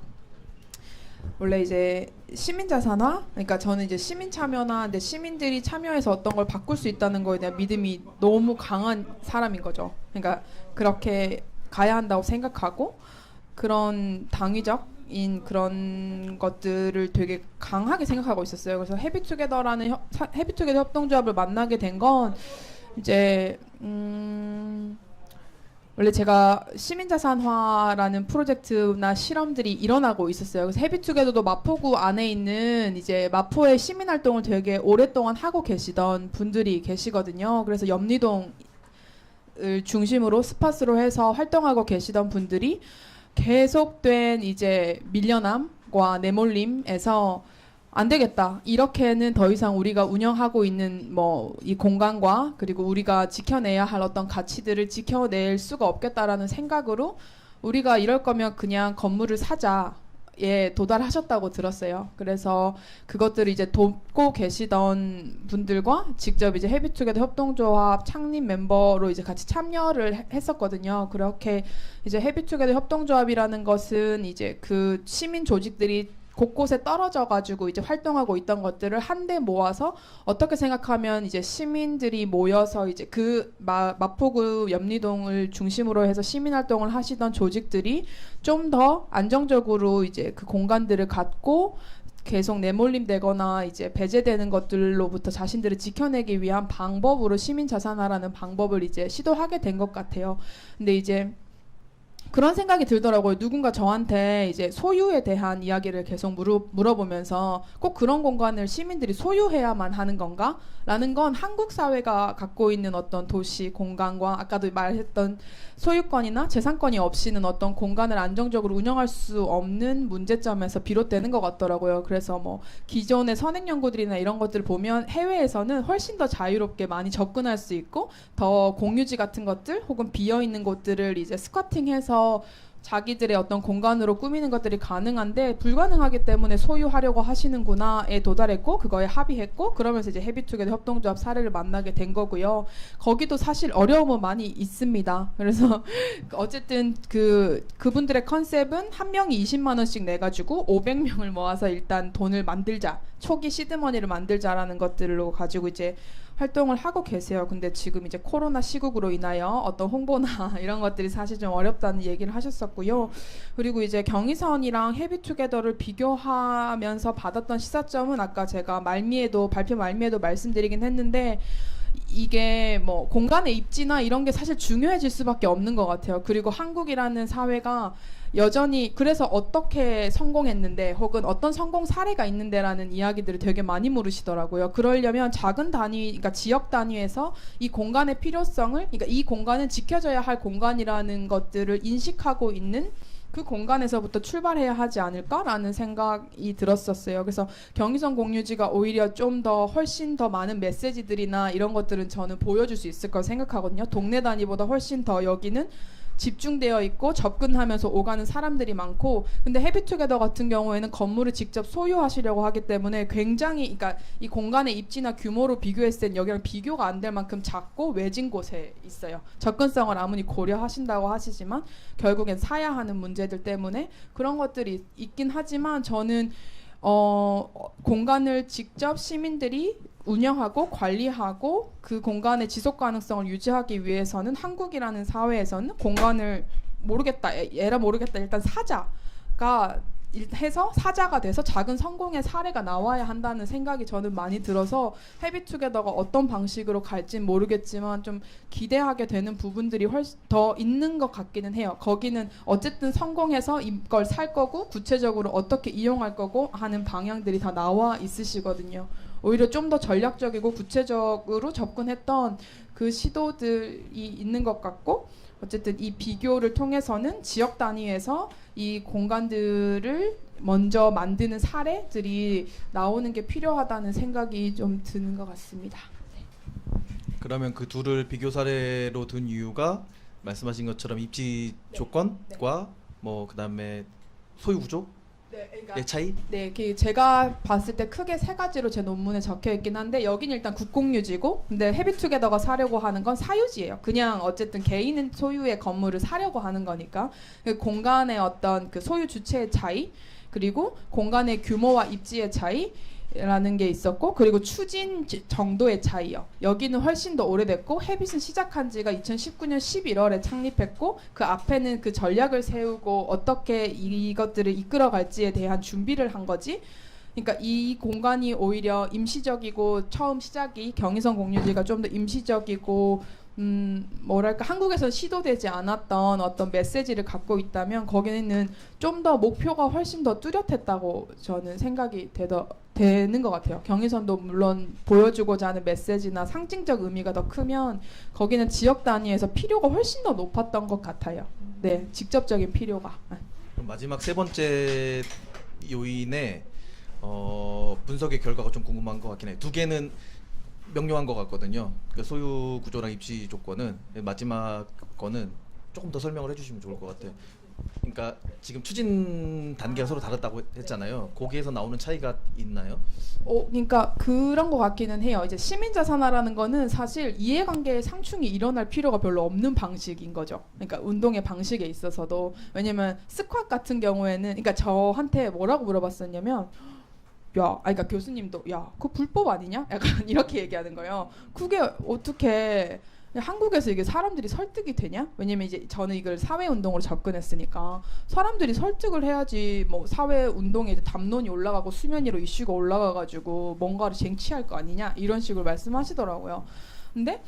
원래 이제 시민 자산화, 그러니까 저는 이제 시민 참여나 근데 시민들이 참여해서 어떤 걸 바꿀 수 있다는 거에 대한 믿음이 너무 강한 사람인 거죠. 그러니까 그렇게 가야 한다고 생각하고 그런 당위적인 그런 것들을 되게 강하게 생각하고 있었어요. 그래서 헤비투게더라는 헤비투게더 협동조합을 만나게 된 건 이제 원래 제가 시민자산화라는 프로젝트나 실험들이 일어나고 있었어요. 그래서 헤비투게더도 마포구 안에 있는 이제 마포의 시민활동을 되게 오랫동안 하고 계시던 분들이 계시거든요. 그래서 염리동을 중심으로 스팟으로 해서 활동하고 계시던 분들이 계속된 이제 밀려남과 내몰림에서 안 되겠다. 이렇게는 더 이상 우리가 운영하고 있는 뭐 이 공간과 그리고 우리가 지켜내야 할 어떤 가치들을 지켜낼 수가 없겠다라는 생각으로 우리가 이럴 거면 그냥 건물을 사자에 도달하셨다고 들었어요. 그래서 그것들을 이제 돕고 계시던 분들과 직접 이제 헤비투게더 협동조합 창립 멤버로 이제 같이 참여를 했었거든요. 그렇게 이제 헤비투게더 협동조합이라는 것은 이제 그 시민 조직들이 곳곳에 떨어져 가지고 이제 활동하고 있던 것들을 한데 모아서 어떻게 생각하면 이제 시민들이 모여서 이제 그 마포구 염리동을 중심으로 해서 시민 활동을 하시던 조직들이 좀 더 안정적으로 이제 그 공간들을 갖고 계속 내몰림되거나 이제 배제되는 것들로부터 자신들을 지켜내기 위한 방법으로 시민 자산화라는 방법을 이제 시도하게 된 것 같아요. 근데 이제 그런 생각이 들더라고요. 누군가 저한테 이제 소유에 대한 이야기를 계속 물어보면서 꼭 그런 공간을 시민들이 소유해야만 하는 건가? 라는 건 한국 사회가 갖고 있는 어떤 도시 공간과 아까도 말했던 소유권이나 재산권이 없이는 어떤 공간을 안정적으로 운영할 수 없는 문제점에서 비롯되는 것 같더라고요. 그래서 뭐 기존의 선행 연구들이나 이런 것들을 보면 해외에서는 훨씬 더 자유롭게 많이 접근할 수 있고 더 공유지 같은 것들 혹은 비어 있는 곳들을 이제 스쿼팅해서 자기들의 어떤 공간으로 꾸미는 것들이 가능한데 불가능하기 때문에 소유하려고 하시는구나에 도달했고 그거에 합의했고 그러면서 이제 헤비투게더 협동조합 사례를 만나게 된 거고요. 거기도 사실 어려움은 많이 있습니다. 그래서 어쨌든 그분들의 컨셉은 한 명이 20만 원씩 내가지고 500명을 모아서 일단 돈을 만들자, 초기 시드머니를 만들자라는 것들로 가지고 이제 활동을 하고 계세요. 근데 지금 이제 코로나 시국으로 인하여 어떤 홍보나 이런 것들이 사실 좀 어렵다는 얘기를 하셨었고요. 그리고 이제 경의선이랑 헤비투게더를 비교하면서 받았던 시사점은 아까 제가 발표 말미에도 말씀드리긴 했는데 이게 뭐 공간의 입지나 이런 게 사실 중요해질 수밖에 없는 것 같아요. 그리고 한국이라는 사회가 여전히 그래서 어떻게 성공했는데 혹은 어떤 성공 사례가 있는데라는 이야기들을 되게 많이 물으시더라고요. 그러려면 작은 단위, 그러니까 지역 단위에서 이 공간의 필요성을, 그러니까 이 공간은 지켜져야 할 공간이라는 것들을 인식하고 있는 그 공간에서부터 출발해야 하지 않을까라는 생각이 들었었어요. 그래서 경의선 공유지가 오히려 좀 더 훨씬 더 많은 메시지들이나 이런 것들은 저는 보여줄 수 있을 거라 생각하거든요. 동네 단위보다 훨씬 더 여기는 집중되어 있고 접근하면서 오가는 사람들이 많고, 근데 헤비투게더 같은 경우에는 건물을 직접 소유하시려고 하기 때문에 굉장히, 그러니까 이 공간의 입지나 규모로 비교했을 땐 여기랑 비교가 안 될 만큼 작고 외진 곳에 있어요. 접근성을 아무리 고려하신다고 하시지만 결국엔 사야 하는 문제들 때문에 그런 것들이 있긴 하지만, 저는 공간을 직접 시민들이 운영하고 관리하고 그 공간의 지속 가능성을 유지하기 위해서는 한국이라는 사회에서는 공간을 모르겠다, 에라 모르겠다, 일단 사자가 해서 사자가 돼서 작은 성공의 사례가 나와야 한다는 생각이 저는 많이 들어서 헤비투게더가 어떤 방식으로 갈진 모르겠지만 좀 기대하게 되는 부분들이 훨씬 더 있는 것 같기는 해요. 거기는 어쨌든 성공해서 이걸 살 거고 구체적으로 어떻게 이용할 거고 하는 방향들이 다 나와 있으시거든요. 오히려 좀 더 전략적이고 구체적으로 접근했던 그 시도들이 있는 것 같고, 어쨌든 이 비교를 통해서는 지역 단위에서 이 공간들을 먼저 만드는 사례들이 나오는 게 필요하다는 생각이 좀 드는 것 같습니다. 그러면 그 둘을 비교 사례로 둔 이유가 말씀하신 것처럼 입지 조건과 뭐 그다음에 소유 구조의 네, 그러니까 차이? 네, 제가 봤을 때 크게 세 가지로 제 논문에 적혀 있긴 한데, 여기는 일단 국공유지고, 근데 헤비투게더가 사려고 하는 건 사유지예요. 그냥 어쨌든 개인 소유의 건물을 사려고 하는 거니까 그 공간의 어떤 그 소유 주체의 차이, 그리고 공간의 규모와 입지의 차이 라는 게 있었고, 그리고 추진 정도의 차이요. 여기는 훨씬 더 오래됐고, 헤빗은 시작한 지가 2019년 11월에 창립했고, 그 앞에는 그 전략을 세우고 어떻게 이것들을 이끌어갈지에 대한 준비를 한 거지. 그러니까 이 공간이 오히려 임시적이고, 처음 시작이 경의선 공유지가 좀 더 임시적이고 뭐랄까 한국에서 시도되지 않았던 어떤 메시지를 갖고 있다면, 거기는 좀 더 목표가 훨씬 더 뚜렷했다고 저는 생각이 되는 것 같아요. 경의선도 물론 보여주고자 하는 메시지나 상징적 의미가 더 크면 거기는 지역 단위에서 필요가 훨씬 더 높았던 것 같아요. 네, 직접적인 필요가. 그럼 마지막 세 번째 요인의 분석의 결과가 좀 궁금한 것 같긴 해요. 두 개는 명료한 것 같거든요. 그 소유 구조랑 입지 조건은, 마지막 거는 조금 더 설명을 해주시면 좋을 것 같아요. 그러니까 지금 추진 단계가 서로 다르다고 했잖아요. 거기에서 나오는 차이가 있나요? 그러니까 그런 것 같기는 해요. 이제 시민자산화라는 거는 사실 이해관계의 상충이 일어날 필요가 별로 없는 방식인 거죠. 그러니까 운동의 방식에 있어서도. 왜냐면 스쿼트 같은 경우에는, 그러니까 저한테 뭐라고 물어봤었냐면, 그러니까 교수님도 그거 불법 아니냐? 약간 이렇게 얘기하는 거예요. 그게 어떻게 한국에서 이게 사람들이 설득이 되냐? 왜냐면 이제 저는 이걸 사회 운동으로 접근했으니까 사람들이 설득을 해야지. 뭐 사회 운동에 이제 담론이 올라가고 수면 위로 이슈가 올라가가지고 뭔가를 쟁취할 거 아니냐? 이런 식으로 말씀하시더라고요. 근데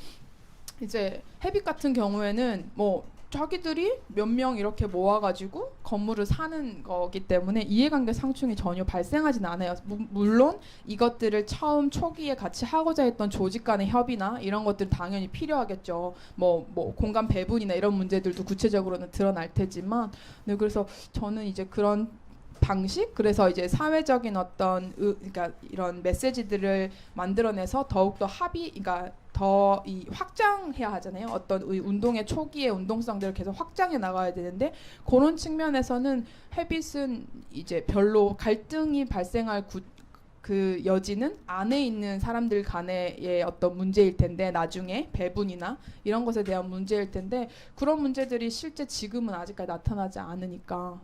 이제 헤빗 같은 경우에는 뭐 자기들이 몇 명 이렇게 모아가지고 건물을 사는 거기 때문에 이해관계 상충이 전혀 발생하지는 않아요. 물론 이것들을 처음 초기에 같이 하고자 했던 조직 간의 협의나 이런 것들은 당연히 필요하겠죠. 뭐 공간 배분이나 이런 문제들도 구체적으로는 드러날 테지만, 네, 그래서 저는 이제 그런 방식, 그래서 이제 사회적인 어떤 그러니까 이런 메시지들을 만들어내서 더욱더 그러니까 더 이 확장해야 하잖아요. 어떤 운동의 초기의 운동성들을 계속 확장해 나가야 되는데, 그런 측면에서는 헤빗은 이제 별로 갈등이 발생할 그 여지는 안에 있는 사람들 간의 어떤 문제일 텐데, 나중에 배분이나 이런 것에 대한 문제일 텐데, 그런 문제들이 실제 지금은 아직까지 나타나지 않으니까.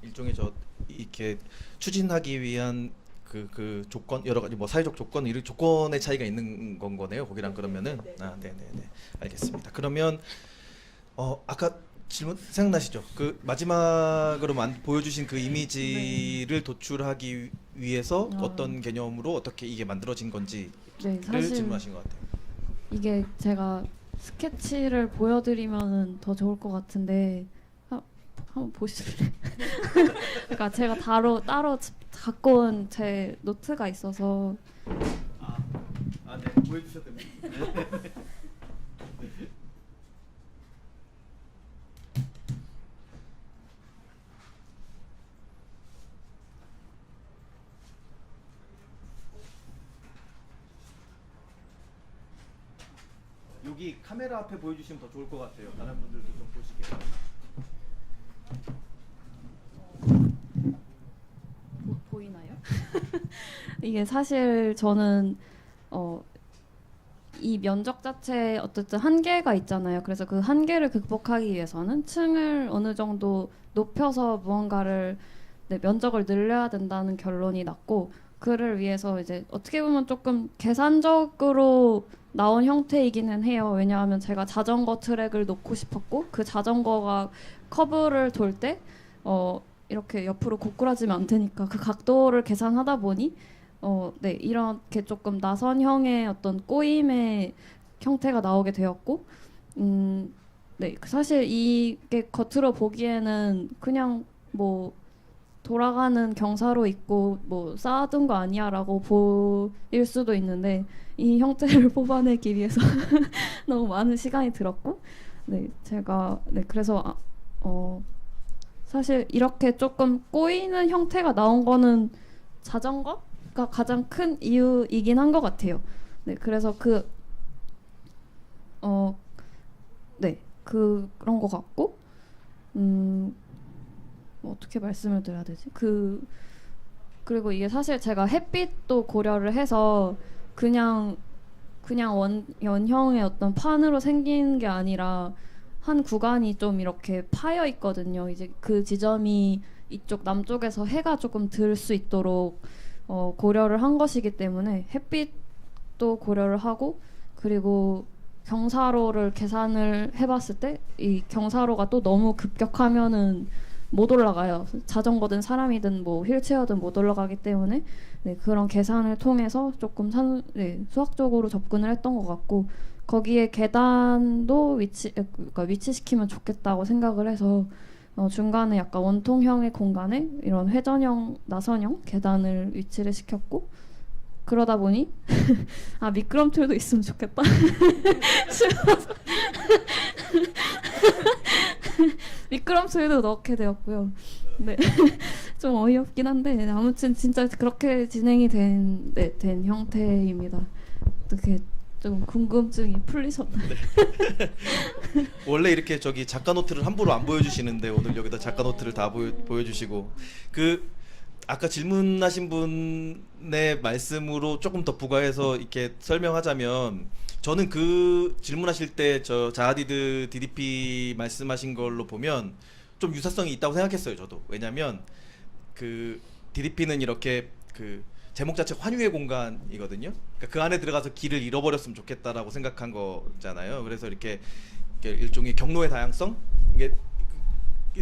일종의 이렇게 추진하기 위한 그 조건, 여러 가지 뭐 사회적 조건, 이런 조건의 차이가 있는 건 거네요. 거기랑 그러면은. 네네네, 알겠습니다. 그러면 아까 질문 생각나시죠? 그 마지막으로 보여주신 그 이미지를 도출하기 위해서 어떤 개념으로 어떻게 이게 만들어진 건지를 네, 사실 질문하신 것 같아요. 이게 제가 스케치를 보여드리면 더 좋을 것 같은데 한번 보실래요? 그러니까 제가 따로 갖고 온 제 노트가 있어서. 네, 보여주셔도 됩니다. 여기 카메라 앞에 보여주시면 더 좋을 것 같아요. 다른 분들도 좀 보시게. 보이나요? 이게 사실 저는 이 면적 자체에 어쨌든 한계가 있잖아요. 그래서 그 한계를 극복하기 위해서는 층을 어느 정도 높여서 무언가를 면적을 늘려야 된다는 결론이 났고, 그를 위해서 이제 어떻게 보면 조금 계산적으로 나온 형태이기는 해요. 왜냐하면 제가 자전거 트랙을 놓고 싶었고, 그 자전거가 커브를 돌 때 이렇게 옆으로 고꾸라지면 안 되니까 그 각도를 계산하다 보니 네, 이렇게 조금 나선형의 어떤 꼬임의 형태가 나오게 되었고, 네, 사실 이게 겉으로 보기에는 그냥 뭐 돌아가는 경사로 있고 뭐 쌓아둔 거 아니야라고 보일 수도 있는데, 이 형태를 뽑아내기 위해서 너무 많은 시간이 들었고, 네, 제가 그래서 사실 이렇게 조금 꼬이는 형태가 나온 거는 자전거가 가장 큰 이유이긴 한 것 같아요. 네, 그래서 네, 그런 것 같고, 어떻게 말씀을 드려야 되지? 그리고 이게 사실 제가 햇빛도 고려를 해서 그냥 원형의 어떤 판으로 생긴 게 아니라 한 구간이 좀 이렇게 파여 있거든요. 이제 그 지점이 이쪽 남쪽에서 해가 조금 들 수 있도록 고려를 한 것이기 때문에 햇빛도 고려를 하고, 그리고 경사로를 계산을 해봤을 때 이 경사로가 또 너무 급격하면은 못 올라가요. 자전거든 사람이든 뭐 휠체어든 못 올라가기 때문에 네, 그런 계산을 통해서 조금 수학적으로 접근을 했던 것 같고, 거기에 계단도 그러니까 위치시키면 좋겠다고 생각을 해서 중간에 약간 원통형의 공간에 이런 회전형, 나선형 계단을 위치를 시켰고, 그러다 보니 아, 미끄럼틀도 있으면 좋겠다. 미끄럼틀도 넣게 되었고요. 네, 좀 어이없긴 한데 아무튼 진짜 그렇게 진행이 된 형태입니다. 어떻게 좀 궁금증이 풀리셨나요? 원래 이렇게 저기 작가 노트를 함부로 안 보여주시는데 오늘 여기다 작가 노트를 다 보여주시고, 아까 질문하신 분의 말씀으로 조금 더 부가해서 이렇게 설명하자면, 저는 그 질문하실 때 저 자하디드 DDP 말씀하신 걸로 보면 좀 유사성이 있다고 생각했어요. 저도. 왜냐면 그 DDP는 이렇게 그 제목 자체 환유의 공간이거든요. 그러니까 그 안에 들어가서 길을 잃어버렸으면 좋겠다라고 생각한 거잖아요. 그래서 이렇게 일종의 경로의 다양성, 이게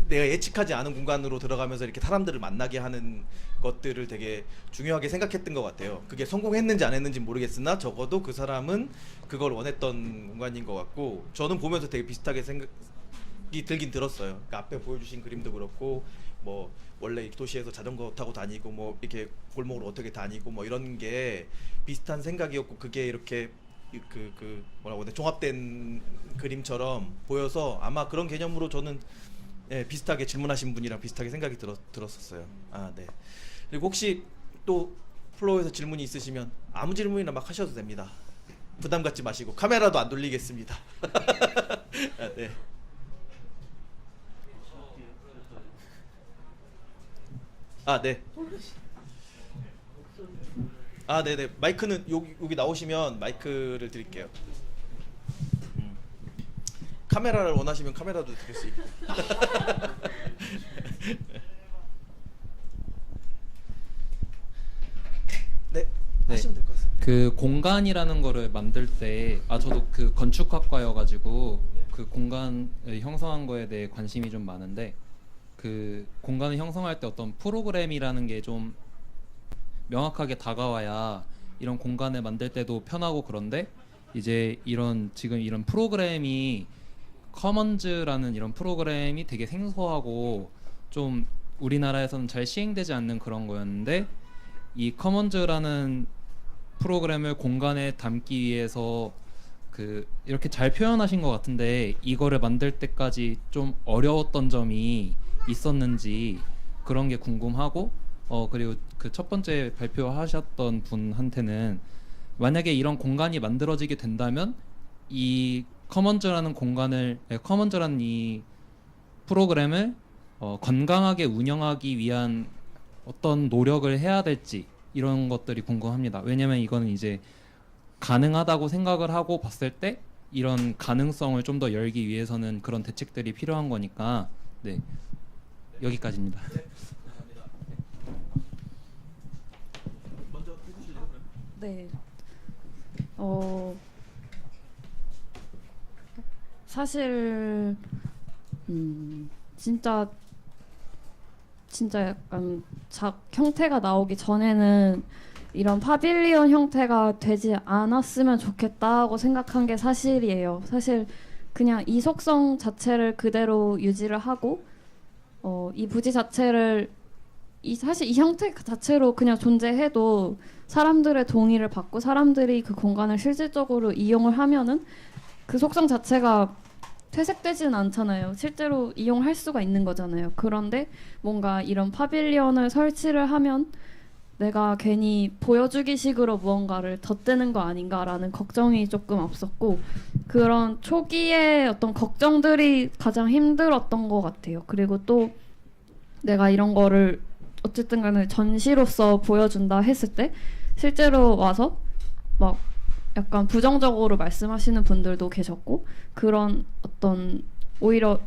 내가 예측하지 않은 공간으로 들어가면서 이렇게 사람들을 만나게 하는 것들을 되게 중요하게 생각했던 것 같아요. 그게 성공했는지 안 했는지 모르겠으나 적어도 그 사람은 그걸 원했던 공간인 것 같고, 저는 보면서 되게 비슷하게 생각이 들긴 들었어요. 그러니까 앞에 보여주신 그림도 그렇고, 뭐 원래 도시에서 자전거 타고 다니고 뭐 이렇게 골목으로 어떻게 다니고 뭐 이런 게 비슷한 생각이었고, 그게 이렇게 뭐라고 해야 돼, 종합된 그림처럼 보여서 아마 그런 개념으로 저는 비슷하게 질문하신 분이랑 비슷하게 생각이 들었었어요. 아, 네. 그리고 혹시 또 플로어에서 질문이 있으시면 아무 질문이나 막 하셔도 됩니다. 부담 갖지 마시고 카메라도 안 돌리겠습니다. 아, 네. 아, 네. 아, 네네. 마이크는 여기 나오시면 마이크를 드릴게요. 카메라를 원하시면 카메라도 드릴 수 있고. 네, 하시면 될 것 같습니다. 그 공간이라는 거를 만들 때, 저도 그 건축학과여가지고 그 공간을 형성한 거에 대해 관심이 좀 많은데, 그 공간을 형성할 때 어떤 프로그램이라는 게 좀 명확하게 다가와야 이런 공간을 만들 때도 편하고, 그런데 이제 지금 이런 프로그램이 커먼즈라는 이런 프로그램이 되게 생소하고 좀 우리나라에서는 잘 시행되지 않는 그런 거였는데, 이 커먼즈라는 프로그램을 공간에 담기 위해서 이렇게 잘 표현하신 것 같은데, 이거를 만들 때까지 좀 어려웠던 점이 있었는지 그런 게 궁금하고, 그리고 그 첫 번째 발표하셨던 분한테는 만약에 이런 공간이 만들어지게 된다면 이 커먼즈라는 이 프로그램을 건강하게 운영하기 위한 어떤 노력을 해야 될지 이런 것들이 궁금합니다. 왜냐면 이거는 이제 가능하다고 생각을 하고 봤을 때 이런 가능성을 좀 더 열기 위해서는 그런 대책들이 필요한 거니까 네, 여기까지입니다. 먼저 해주실래요? 네. 사실 진짜 약간 형태가 나오기 전에는 이런 파빌리온 형태가 되지 않았으면 좋겠다고 생각한 게 사실이에요. 사실 그냥 이 속성 자체를 그대로 유지를 하고 이 부지 자체를 사실 이 형태 자체로 그냥 존재해도 사람들의 동의를 받고 사람들이 그 공간을 실질적으로 이용을 하면은 그 속성 자체가 퇴색되지는 않잖아요. 실제로 이용할 수가 있는 거잖아요. 그런데 뭔가 이런 파빌리언을 설치를 하면 내가 괜히 보여주기식으로 무언가를 덧대는 거 아닌가라는 걱정이 조금 앞섰고 그런 초기의 어떤 걱정들이 가장 힘들었던 것 같아요. 그리고 또 내가 이런 거를 어쨌든 간에 전시로서 보여준다 했을 때 실제로 와서 막 약간 부정적으로 말씀하시는 분들도 계셨고 그런 어떤 오히려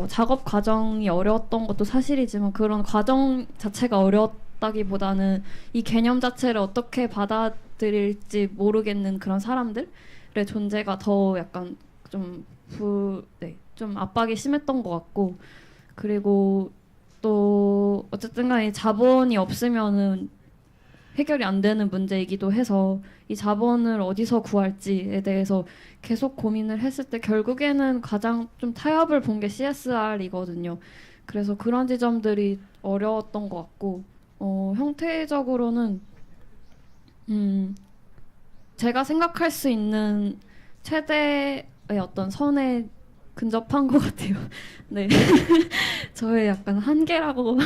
작업 과정이 어려웠던 것도 사실이지만 그런 과정 자체가 어려웠다기보다는 이 개념 자체를 어떻게 받아들일지 모르겠는 그런 사람들의 존재가 더 약간 좀 압박이 심했던 것 같고 그리고 또 어쨌든 간에 자본이 없으면은 해결이 안 되는 문제이기도 해서 이 자본을 어디서 구할지에 대해서 계속 고민을 했을 때 결국에는 가장 좀 타협을 본 게 CSR이거든요. 그래서 그런 지점들이 어려웠던 것 같고 형태적으로는 제가 생각할 수 있는 최대의 어떤 선에 근접한 것 같아요. 네, 저의 약간 한계라고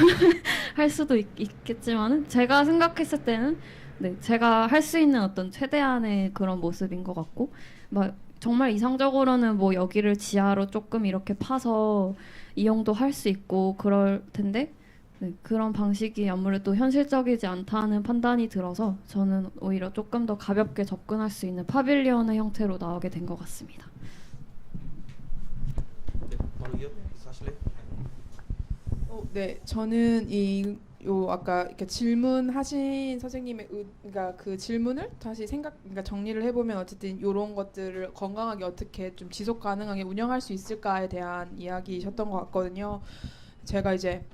할 수도 있겠지만은 제가 생각했을 때는 네, 제가 할 수 있는 어떤 최대한의 그런 모습인 것 같고, 막 정말 이상적으로는 뭐 여기를 지하로 조금 이렇게 파서 이용도 할 수 있고 그럴 텐데 네, 그런 방식이 아무래도 현실적이지 않다는 판단이 들어서 저는 오히려 조금 더 가볍게 접근할 수 있는 파빌리언의 형태로 나오게 된 것 같습니다. 네, 바로 이어하실래요? 네, 저는 아까 이렇게 질문하신 선생님의 그러니까 그 질문을 다시 그러니까 정리를 해보면 어쨌든 이런 것들을 건강하게 어떻게 좀 지속 가능하게 운영할 수 있을까에 대한 이야기셨던 것 같거든요. 제가 이제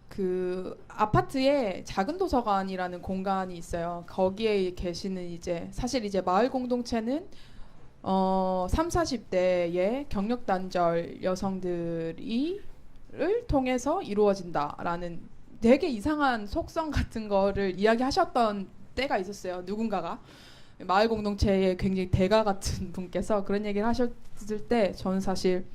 그 아파트에 작은 도서관이라는 공간이 있어요. 거기에 계시는 사실 마을 공동체는 30-40대의 경력 단절 여성들을 통해서 이루어진다라는 되게 이상한 속성 같은 거를 이야기하셨던 때가 있었어요. 누군가가 마을 공동체의 굉장히 대가 같은 분께서 그런 얘기를 하셨을 때 저는 사실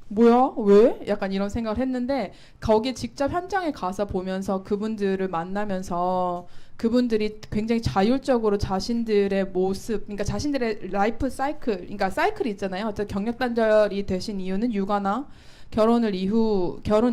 뭐야? 왜? 약간 이런 생각을 했는데 거기에 직접 현장에 가서 보면서 그분들을 만나면서 그분들이 굉장히 자율적으로 자신들의 모습, 그러니까 자신들의 라이프 사이클, 그러니까 사이클이 있잖아요. 어떤 경력 단절이 되신 이유는 육아나 결혼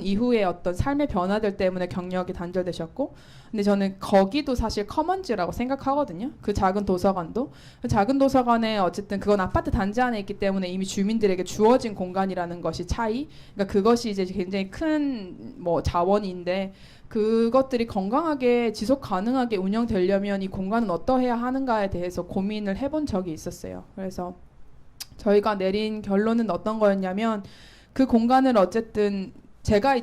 이후의 어떤 삶의 변화들 때문에 경력이 단절되셨고, 근데 저는 거기도 사실 커먼즈라고 생각하거든요. 그 작은 도서관도. 그 작은 도서관에 어쨌든 그건 아파트 단지 안에 있기 때문에 이미 주민들에게 주어진 공간이라는 것이 차이. 그러니까 그것이 굉장히 큰 자원인데 그것들이 건강하게 지속 가능하게 운영되려면 이 공간은 어떠해야 하는가에 대해서 고민을 해본 적이 있었어요. 그래서 저희가 내린 결론은 어떤 거였냐면 그 공간을 어쨌든 제가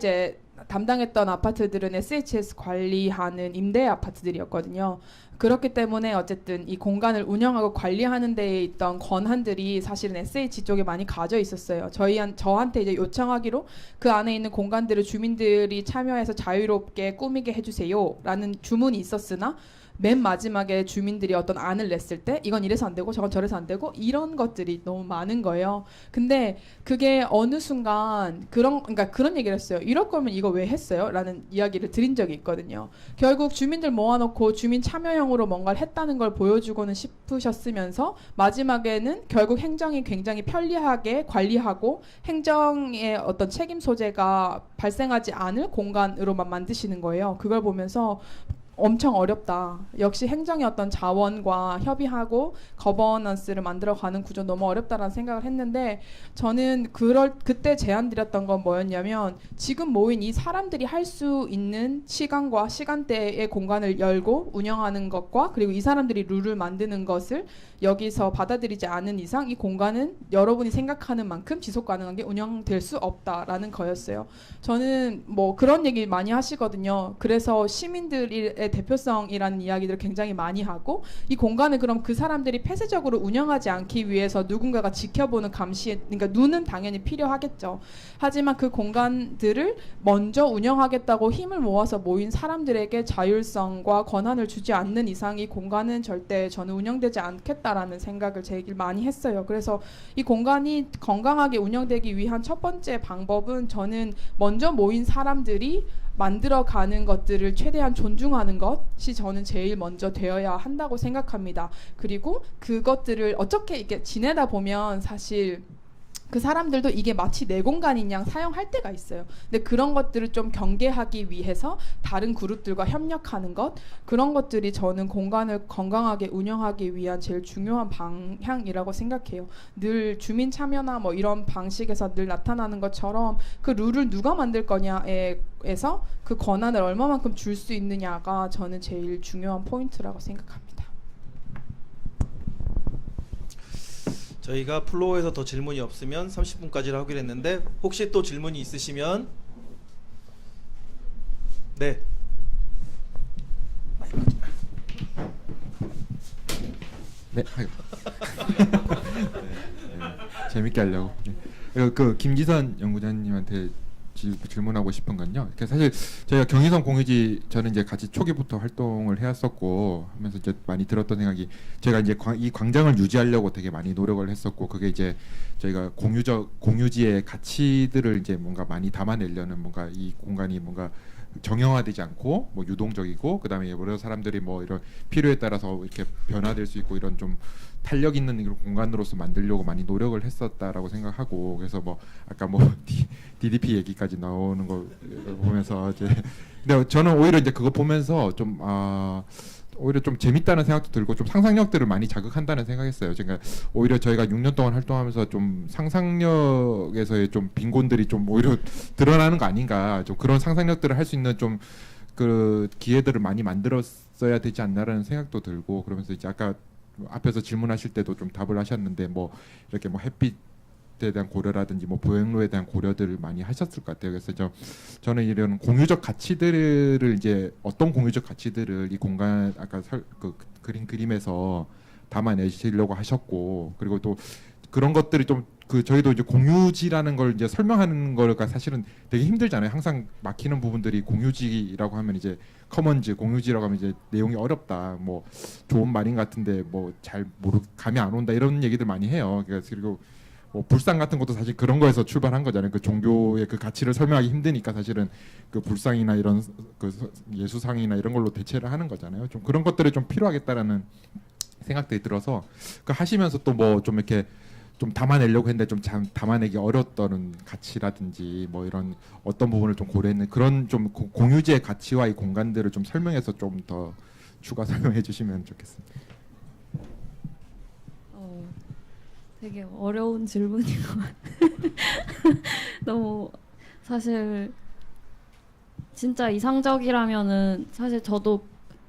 담당했던 아파트들은 SHS 관리하는 임대 아파트들이었거든요. 그렇기 때문에 어쨌든 이 공간을 운영하고 관리하는 데에 있던 권한들이 사실은 SH 쪽에 많이 가져 있었어요. 저한테 요청하기로 그 안에 있는 공간들을 주민들이 참여해서 자유롭게 꾸미게 해주세요라는 주문이 있었으나 맨 마지막에 주민들이 어떤 안을 냈을 때 이건 이래서 안 되고 저건 저래서 안 되고 이런 것들이 너무 많은 거예요. 근데 그게 어느 순간 그러니까 그런 얘기를 했어요. 이럴 거면 이거 왜 했어요? 라는 이야기를 드린 적이 있거든요. 결국 주민들 모아놓고 주민 참여형으로 뭔가를 했다는 걸 보여주고는 싶으셨으면서 마지막에는 결국 행정이 굉장히 편리하게 관리하고 행정의 어떤 책임 소재가 발생하지 않을 공간으로만 만드시는 거예요. 그걸 보면서 엄청 어렵다. 역시 행정의 어떤 자원과 협의하고 거버넌스를 만들어가는 구조 너무 어렵다라는 생각을 했는데 저는 그때 제안드렸던 건 뭐였냐면 지금 모인 이 사람들이 할 수 있는 시간과 시간대의 공간을 열고 운영하는 것과 그리고 이 사람들이 룰을 만드는 것을 여기서 받아들이지 않은 이상 이 공간은 여러분이 생각하는 만큼 지속 가능하게 운영될 수 없다라는 거였어요. 저는 뭐 그런 얘기 많이 하시거든요. 그래서 시민들의 대표성이라는 이야기들을 굉장히 많이 하고 이 공간을 그럼 그 사람들이 폐쇄적으로 운영하지 않기 위해서 누군가가 지켜보는 감시, 그러니까 눈은 당연히 필요하겠죠. 하지만 그 공간들을 먼저 운영하겠다고 힘을 모아서 모인 사람들에게 자율성과 권한을 주지 않는 이상 이 공간은 절대 저는 운영되지 않겠다라는 생각을 제일 많이 했어요. 그래서 이 공간이 건강하게 운영되기 위한 첫 번째 방법은 저는 먼저 모인 사람들이 만들어가는 것들을 최대한 존중하는 것이 저는 제일 먼저 되어야 한다고 생각합니다. 그리고 그것들을 어떻게 이렇게 지내다 보면 사실 그 사람들도 이게 마치 내 공간인 양 사용할 때가 있어요. 근데 그런 것들을 좀 경계하기 위해서 다른 그룹들과 협력하는 것, 그런 것들이 저는 공간을 건강하게 운영하기 위한 제일 중요한 방향이라고 생각해요. 늘 주민 참여나 뭐 이런 방식에서 늘 나타나는 것처럼 그 룰을 누가 만들 거냐에서 그 권한을 얼마만큼 줄 수 있느냐가 저는 제일 중요한 포인트라고 생각합니다. 저희가 플로어에서 더 질문이 없으면 30분까지를 하기로 했는데 혹시 또 질문이 있으시면 네. 네. 재밌게 하려고. 그 김기선 연구자님한테 질문하고 싶은 건요. 사실 저희가 경의선 공유지 저는 이제 같이 초기부터 활동을 해왔었고 하면서 이제 많이 들었던 생각이 제가 이제 이 광장을 유지하려고 되게 많이 노력을 했었고 그게 이제 저희가 공유지의 가치들을 이제 뭔가 많이 담아내려는 뭔가 이 공간이 뭔가 정형화되지 않고 뭐 유동적이고 그다음에 여러 사람들이 뭐 이런 필요에 따라서 이렇게 변화될 수 있고 이런 좀 탄력 있는 이런 공간으로서 만들려고 많이 노력을 했었다라고 생각하고 그래서 뭐 아까 뭐 DDP 얘기까지 나오는 거 보면서 이제 근데 저는 오히려 이제 그거 보면서 좀 오히려 좀 재밌다는 생각도 들고 좀 상상력들을 많이 자극한다는 생각했어요. 그러니까 오히려 저희가 6년 동안 활동하면서 좀 상상력에서의 좀 빈곤들이 좀 오히려 드러나는 거 아닌가. 좀 그런 상상력들을 할 수 있는 좀 그 기회들을 많이 만들었어야 되지 않나라는 생각도 들고 그러면서 이제 아까 앞에서 질문하실 때도 좀 답을 하셨는데 뭐 이렇게 뭐 햇빛에 대한 고려라든지 뭐 보행로에 대한 고려들을 많이 하셨을 것 같아요. 그래서 저는 이런 공유적 가치들을 이제 어떤 공유적 가치들을 이 공간 아까 그림에서 담아내시려고 하셨고 그리고 또 그런 것들이 좀 그 저희도 이제 공유지라는 걸 이제 설명하는 거가 사실은 되게 힘들잖아요. 항상 막히는 부분들이 공유지라고 하면 이제 커먼즈 공유지라고 하면 이제 내용이 어렵다. 뭐 좋은 말인 같은데 뭐 잘 감이 안 온다 이런 얘기들 많이 해요. 그리고 뭐 불상 같은 것도 사실 그런 거에서 출발한 거잖아요. 그 종교의 그 가치를 설명하기 힘드니까 사실은 그 불상이나 이런 그 예수상이나 이런 걸로 대체를 하는 거잖아요. 좀 그런 것들이 좀 필요하겠다라는 생각들이 들어서 그 하시면서 또 뭐 좀 이렇게 좀 담아내려고 했는데 좀 담아내기 어려웠던 가치라든지 뭐 이런 어떤 부분을 좀 고려했는 그런 좀 공유지의 가치와 이 공간들을 좀 설명해서 좀 더 추가 설명해 주시면 좋겠습니다. 되게 어려운 질문인 것 같아요. 너무 사실 진짜 이상적이라면은 사실 저도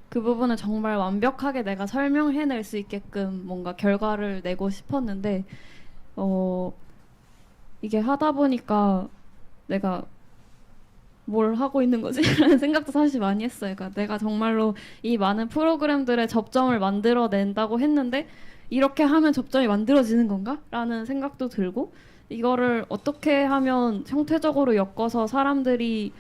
그 부분을 정말 완벽하게 내가 설명해낼 수 있게끔 뭔가 결과를 내고 싶었는데 이게 하다 보니까 내가 뭘 하고 있는 거지? 라는 생각도 사실 많이 했어요. 그러니까 내가 정말로 이 많은 프로그램들의 접점을 만들어낸다고 했는데 이렇게 하면 접점이 만들어지는 건가? 라는 생각도 들고 이거를 어떻게 하면 형태적으로 엮어서 사람들이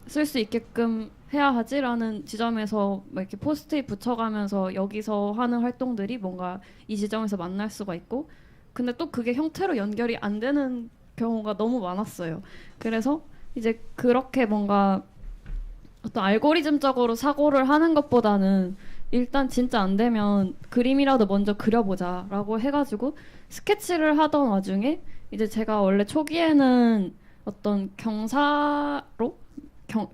쓸 수 있게끔 해야 하지라는 지점에서 막 이렇게 포스트잇 붙여가면서 여기서 하는 활동들이 뭔가 이 지점에서 만날 수가 있고, 근데 또 그게 형태로 연결이 안 되는 경우가 너무 많았어요. 그래서 이제 그렇게 뭔가 어떤 알고리즘적으로 사고를 하는 것보다는 일단 진짜 안 되면 그림이라도 먼저 그려보자라고 해가지고 스케치를 하던 와중에 이제 제가 원래 초기에는 어떤 경사로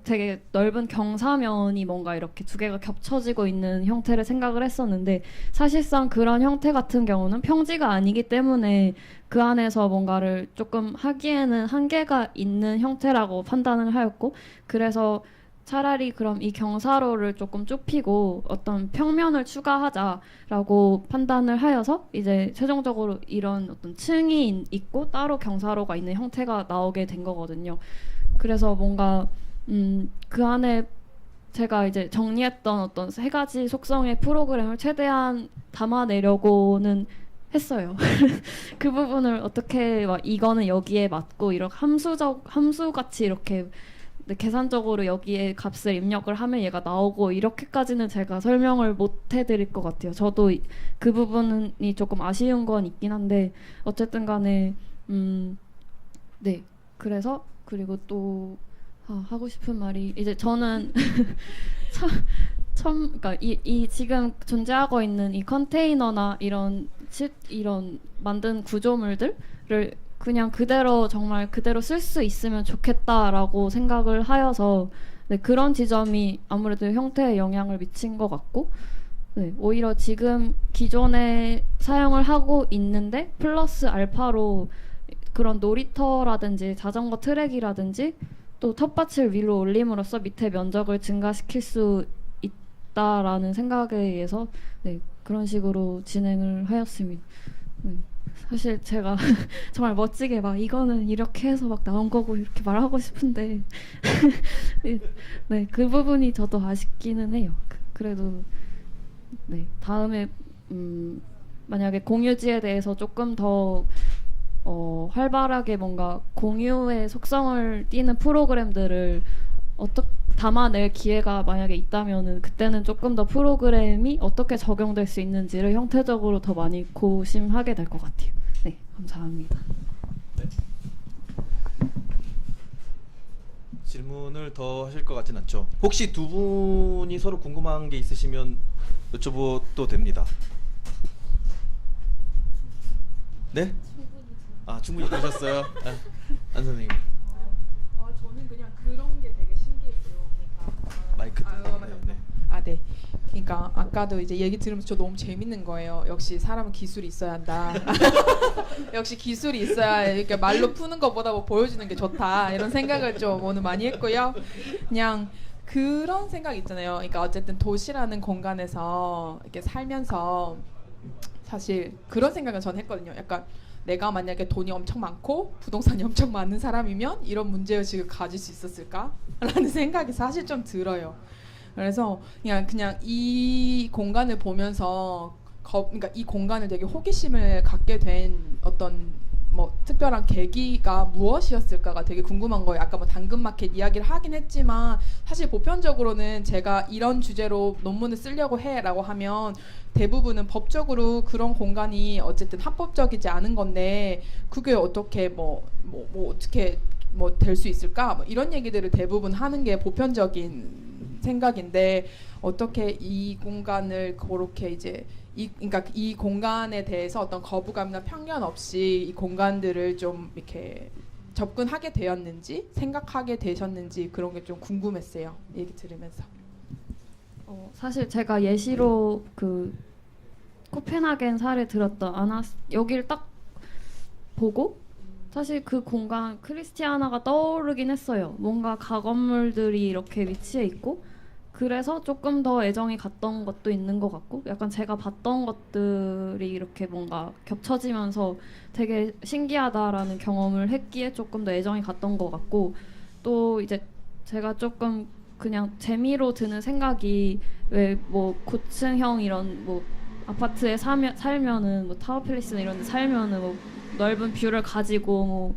되게 넓은 경사면이 뭔가 이렇게 두 개가 겹쳐지고 있는 형태를 생각을 했었는데, 사실상 그런 형태 같은 경우는 평지가 아니기 때문에 그 안에서 뭔가를 조금 하기에는 한계가 있는 형태라고 판단을 하였고, 그래서 차라리 그럼 이 경사로를 조금 좁히고 어떤 평면을 추가하자라고 판단을 하여서 이제 최종적으로 이런 어떤 층이 있고 따로 경사로가 있는 형태가 나오게 된 거거든요. 그래서 뭔가 그 안에 제가 이제 정리했던 어떤 세 가지 속성의 프로그램을 최대한 담아내려고는 했어요. 그 부분을 어떻게 막 이거는 여기에 맞고 이렇게 함수 같이 이렇게 계산적으로 여기에 값을 입력을 하면 얘가 나오고 이렇게까지는 제가 설명을 못 해드릴 것 같아요. 저도 그 부분이 조금 아쉬운 건 있긴 한데 어쨌든 간에 네, 그래서 그리고 또 하고 싶은 말이 이제 저는 그러니까 이 지금 존재하고 있는 이 컨테이너나 이런 만든 구조물들을 그냥 그대로 정말 그대로 쓸 수 있으면 좋겠다라고 생각을 하여서 네, 그런 지점이 아무래도 형태에 영향을 미친 것 같고, 네, 오히려 지금 기존에 사용을 하고 있는데 플러스 알파로 그런 놀이터라든지 자전거 트랙이라든지 또 텃밭을 위로 올림으로써 밑에 면적을 증가시킬 수 있다라는 생각에 의해서 네, 그런 식으로 진행을 하였습니다. 네. 사실 제가 정말 멋지게 막 이거는 이렇게 해서 막 나온 거고 이렇게 말하고 싶은데 네, 그 부분이 저도 아쉽기는 해요. 그래도 네, 다음에 만약에 공유지에 대해서 조금 더 활발하게 뭔가 공유의 속성을 띠는 프로그램들을 어떻게 담아낼 기회가 만약에 있다면은 그때는 조금 더 프로그램이 어떻게 적용될 수 있는지를 형태적으로 더 많이 고심하게 될 것 같아요. 네, 감사합니다. 질문을 더 하실 것 같진 않죠. 혹시 두 분이 서로 궁금한 게 있으시면 여쭤봐도 됩니다. 네? 충분히 들으셨어요? 안 선생님. 저는 그냥 그런 게 되게 신기했어요. 그러니까 마이크. 네. 그러니까 아까도 이제 얘기 들으면서 저 너무 재밌는 거예요. 역시 사람은 기술이 있어야 한다. 역시 기술이 있어야 이렇게 말로 푸는 것보다 뭐 보여주는 게 좋다. 이런 생각을 좀 오늘 많이 했고요. 그냥 그런 생각 있잖아요. 그러니까 어쨌든 도시라는 공간에서 이렇게 살면서 사실 그런 생각을 전 했거든요. 약간 내가 만약에 돈이 엄청 많고 부동산이 엄청 많은 사람이면 이런 문제의식을 가질 수 있었을까? 라는 생각이 사실 좀 들어요. 그래서 그냥 이 공간을 보면서 그러니까 이 공간을 되게 호기심을 갖게 된 어떤 뭐 특별한 계기가 무엇이었을까가 되게 궁금한 거예요. 아까 뭐 당근마켓 이야기를 하긴 했지만 사실 보편적으로는 제가 이런 주제로 논문을 쓰려고 해라고 하면 대부분은 법적으로 그런 공간이 어쨌든 합법적이지 않은 건데 그게 어떻게 어떻게 될 수 있을까? 뭐 이런 얘기들을 대부분 하는 게 보편적인 생각인데 어떻게 이 공간을 그렇게 이제 그러니까 이 공간에 대해서 어떤 거부감이나 편견 없이 이 공간들을 좀 이렇게 접근하게 되었는지 생각하게 되셨는지 그런 게 좀 궁금했어요. 얘기 들으면서. 사실 제가 예시로 그 코펜하겐 사례 들었던 여기를 딱 보고 사실 그 공간 크리스티아나가 떠오르긴 했어요. 뭔가 가건물들이 이렇게 위치해 있고 그래서 조금 더 애정이 갔던 것도 있는 것 같고 약간 제가 봤던 것들이 이렇게 뭔가 겹쳐지면서 되게 신기하다라는 경험을 했기에 조금 더 애정이 갔던 것 같고 또 이제 제가 조금 그냥 재미로 드는 생각이 왜 뭐 고층형 이런 뭐 아파트에 살면은 뭐 타워팰리스나 이런 데 살면은 뭐 넓은 뷰를 가지고 뭐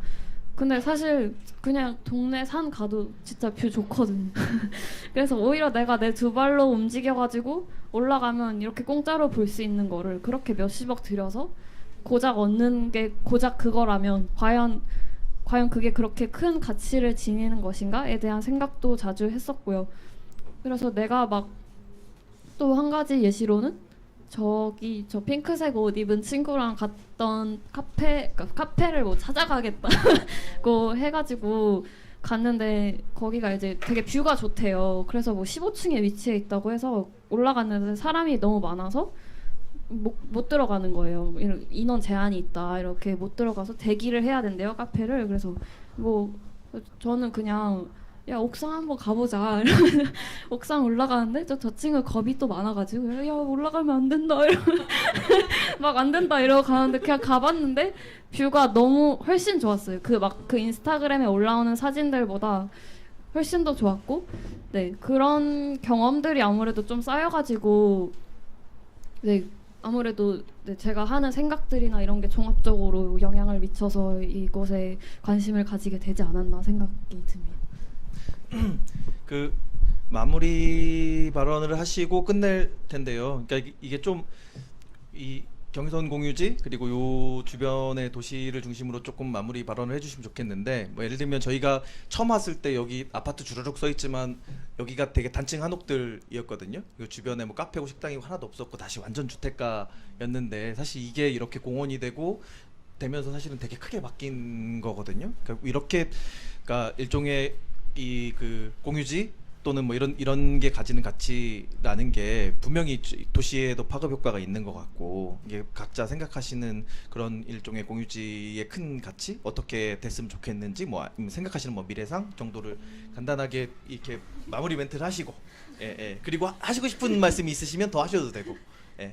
근데 사실 그냥 동네 산 가도 진짜 뷰 좋거든. 그래서 오히려 내가 내 두 발로 움직여가지고 올라가면 이렇게 공짜로 볼 수 있는 거를 그렇게 몇십억 들여서 고작 얻는 게 고작 그거라면 과연 그게 그렇게 큰 가치를 지니는 것인가에 대한 생각도 자주 했었고요. 그래서 내가 막 또 한 가지 예시로는 저 핑크색 옷 입은 친구랑 갔던 카페를 뭐 찾아가겠다고 해가지고 갔는데 거기가 이제 되게 뷰가 좋대요. 그래서 뭐 15층에 위치해 있다고 해서 올라갔는데 사람이 너무 많아서 못 들어가는 거예요. 인원 제한이 있다 이렇게 못 들어가서 대기를 해야 된대요, 카페를. 그래서 뭐 저는 그냥 야 옥상 한번 가보자 이러면 옥상 올라가는데 저 친구 겁이 또 많아가지고 야 올라가면 안 된다 이러면 막 안 된다 이러고 가는데 그냥 가봤는데 뷰가 너무 훨씬 좋았어요. 그 인스타그램에 올라오는 사진들보다 훨씬 더 좋았고, 네 그런 경험들이 아무래도 좀 쌓여가지고 네 아무래도 네, 제가 하는 생각들이나 이런 게 종합적으로 영향을 미쳐서 이곳에 관심을 가지게 되지 않았나 생각이 듭니다. 그 마무리 발언을 하시고 끝낼 텐데요. 그러니까 이게 좀 이 경의선 공유지 그리고 요 주변의 도시를 중심으로 조금 마무리 발언을 해주시면 좋겠는데, 뭐 예를 들면 저희가 처음 왔을 때 여기 아파트 주르륵 써 있지만 여기가 되게 단층 한옥들이었거든요. 이 주변에 뭐 카페고 식당이 하나도 없었고 다시 완전 주택가였는데, 사실 이게 이렇게 공원이 되면서 사실은 되게 크게 바뀐 거거든요. 그러니까 이렇게 그러니까 일종의 이 그 공유지 또는 뭐 이런 게 가지는 가치라는 게 분명히 도시에도 파급 효과가 있는 것 같고, 이게 각자 생각하시는 그런 일종의 공유지의 큰 가치 어떻게 됐으면 좋겠는지 뭐 생각하시는 뭐 미래상 정도를 간단하게 이렇게 마무리 멘트를 하시고, 그리고 하시고 싶은 말씀이 있으시면 더 하셔도 되고,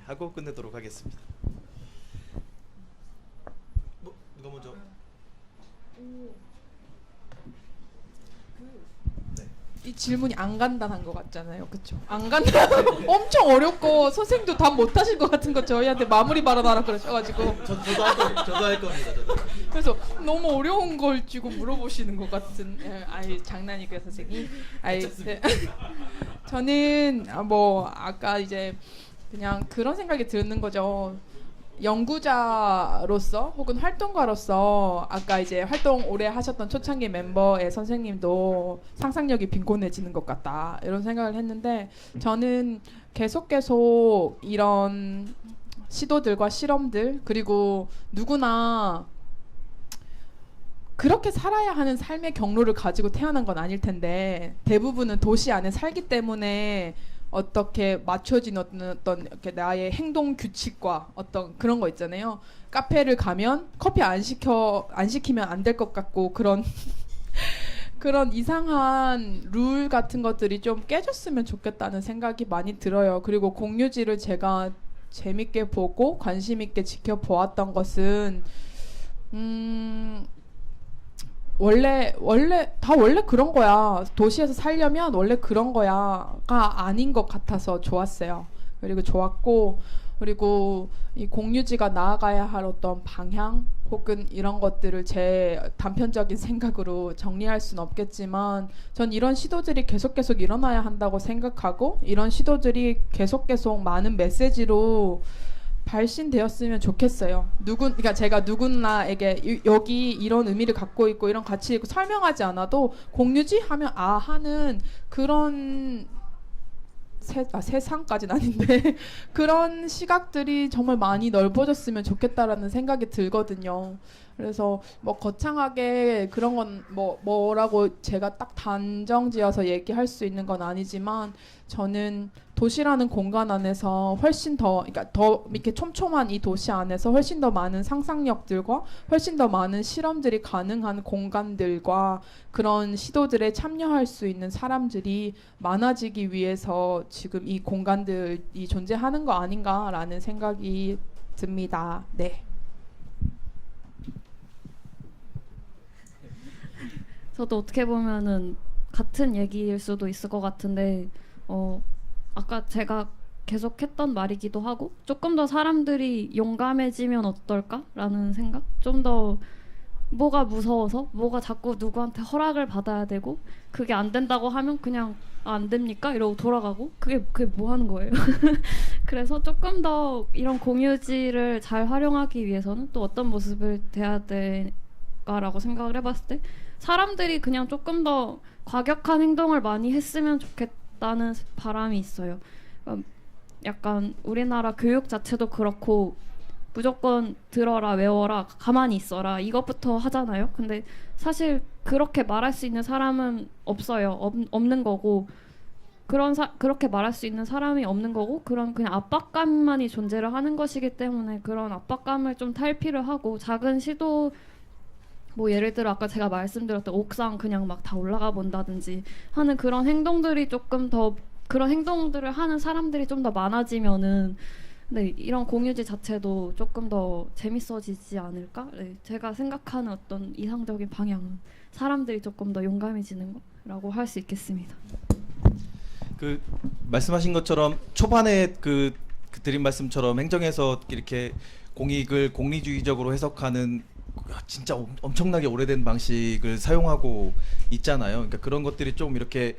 하고 끝내도록 하겠습니다. 뭐 누가 먼저? 이 질문이 안 간단한 것 같잖아요, 그렇죠? 안 간단, 엄청 어렵고 선생님도 답 못하실 것 같은 거 저희한테 마무리 발언하라 그러셔가지고 저도 할 겁니다. 저도. 그래서 너무 어려운 걸 지금 물어보시는 것 같은. 아이 장난이고요, 선생님. 네. 저는 뭐 아까 이제 그냥 그런 생각이 드는 거죠. 연구자로서 혹은 활동가로서 아까 이제 활동 오래 하셨던 초창기 멤버의 선생님도 상상력이 빈곤해지는 것 같다 이런 생각을 했는데, 저는 계속 이런 시도들과 실험들, 그리고 누구나 그렇게 살아야 하는 삶의 경로를 가지고 태어난 건 아닐 텐데 대부분은 도시 안에 살기 때문에 어떻게 맞춰진 어떤 이렇게 나의 행동 규칙과 어떤 그런 거 있잖아요. 카페를 가면 커피 안 시키면 안 될 것 같고 그런 그런 이상한 룰 같은 것들이 좀 깨졌으면 좋겠다는 생각이 많이 들어요. 그리고 공유지를 제가 재밌게 보고 관심 있게 지켜보았던 것은 원래 그런 거야. 도시에서 살려면 원래 그런 거야가 아닌 것 같아서 좋았어요. 그리고 좋았고, 그리고 이 공유지가 나아가야 할 어떤 방향 혹은 이런 것들을 제 단편적인 생각으로 정리할 수는 없겠지만, 전 이런 시도들이 계속 일어나야 한다고 생각하고, 이런 시도들이 계속 많은 메시지로 발신되었으면 좋겠어요. 그러니까 제가 누구나에게 여기 이런 의미를 갖고 있고 이런 가치 있고 설명하지 않아도 공유지 하면 하는 그런 세상까지는 아닌데 그런 시각들이 정말 많이 넓어졌으면 좋겠다라는 생각이 들거든요. 그래서 뭐 거창하게 그런 건 뭐라고 제가 딱 단정지어서 얘기할 수 있는 건 아니지만, 저는 도시라는 공간 안에서 훨씬 그러니까 더 이렇게 촘촘한 이 도시 안에서 훨씬 더 많은 상상력들과 훨씬 더 많은 실험들이 가능한 공간들과 그런 시도들에 참여할 수 있는 사람들이 많아지기 위해서 지금 이 공간들이 존재하는 거 아닌가라는 생각이 듭니다. 네. 저도 어떻게 보면은 같은 얘기일 수도 있을 것 같은데, 아까 제가 계속 했던 말이기도 하고, 조금 더 사람들이 용감해지면 어떨까라는 생각? 좀 더 뭐가 무서워서 뭐가 자꾸 누구한테 허락을 받아야 되고 그게 안 된다고 하면 그냥 안 됩니까? 이러고 돌아가고 그게 뭐 하는 거예요? 그래서 조금 더 이런 공유지를 잘 활용하기 위해서는 또 어떤 모습을 돼야 될까라고 생각을 해봤을 때 사람들이 그냥 조금 더 과격한 행동을 많이 했으면 좋겠다는 바람이 있어요. 약간 우리나라 교육 자체도 그렇고 무조건 들어라, 외워라, 가만히 있어라 이것부터 하잖아요. 근데 사실 그렇게 말할 수 있는 사람은 없어요. 없는 거고 그렇게 말할 수 있는 사람이 없는 거고 그런 그냥 압박감만이 존재를 하는 것이기 때문에 그런 압박감을 좀 탈피를 하고 작은 시도 뭐 예를 들어 아까 제가 말씀드렸던 옥상 그냥 막 다 올라가 본다든지 하는 그런 행동들이 조금 더 그런 행동들을 하는 사람들이 좀 더 많아지면은 네, 이런 공유지 자체도 조금 더 재밌어지지 않을까? 네, 제가 생각하는 어떤 이상적인 방향은 사람들이 조금 더 용감해지는 거라고 할 수 있겠습니다. 그 말씀하신 것처럼 초반에 그 드린 말씀처럼 행정에서 이렇게 공익을 공리주의적으로 해석하는 진짜 엄청나게 오래된 방식을 사용하고 있잖아요. 그러니까 그런 것들이 좀 이렇게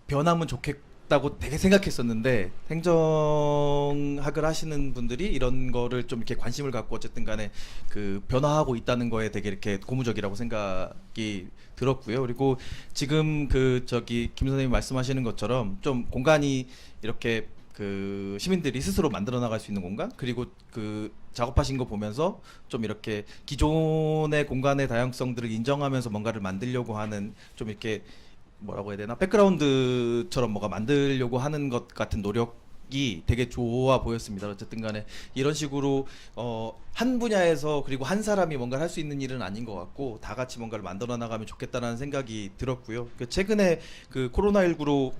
변하면 좋겠다고 되게 생각했었는데 행정학을 하시는 분들이 이런 거를 좀 이렇게 관심을 갖고 어쨌든 간에 그 변화하고 있다는 거에 되게 이렇게 고무적이라고 생각이 들었고요. 그리고 지금 그 저기 김 선생님 말씀하시는 것처럼 좀 공간이 이렇게 그 시민들이 스스로 만들어 나갈 수 있는 공간, 그리고 그 작업하신 거 보면서 좀 이렇게 기존의 공간의 다양성들을 인정하면서 뭔가를 만들려고 하는 좀 이렇게 뭐라고 해야 되나 백그라운드처럼 뭐가 만들려고 하는 것 같은 노력이 되게 좋아 보였습니다. 어쨌든 간에 이런 식으로 한 분야에서 그리고 한 사람이 뭔가를 할 수 있는 일은 아닌 것 같고 다 같이 뭔가를 만들어 나가면 좋겠다는 생각이 들었고요. 그 최근에 그 코로나19로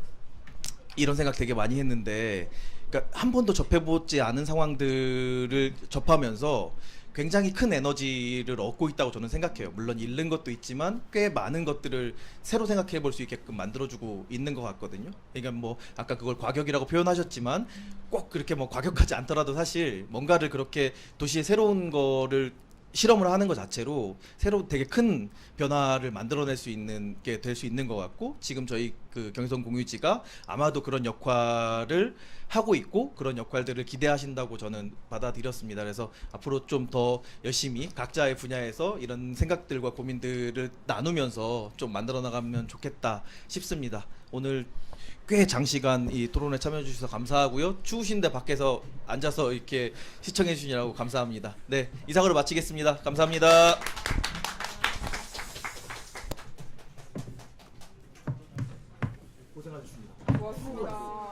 이런 생각 되게 많이 했는데, 그러니까 한 번도 접해보지 않은 상황들을 접하면서 굉장히 큰 에너지를 얻고 있다고 저는 생각해요. 물론 잃는 것도 있지만 꽤 많은 것들을 새로 생각해 볼 수 있게끔 만들어주고 있는 것 같거든요. 그러니까 뭐 아까 그걸 과격이라고 표현하셨지만 꼭 그렇게 뭐 과격하지 않더라도 사실 뭔가를 그렇게 도시의 새로운 거를 실험을 하는 것 자체로 새로 되게 큰 변화를 만들어낼 수 있는 게 될 수 있는 것 같고, 지금 저희 그 경의선 공유지가 아마도 그런 역할을 하고 있고 그런 역할들을 기대하신다고 저는 받아들였습니다. 그래서 앞으로 좀 더 열심히 각자의 분야에서 이런 생각들과 고민들을 나누면서 좀 만들어 나가면 좋겠다 싶습니다. 오늘 꽤 장시간 이 토론에 참여해 주셔서 감사하고요. 추우신데 밖에서 앉아서 이렇게 시청해 주시느라고 감사합니다. 네, 이상으로 마치겠습니다. 감사합니다.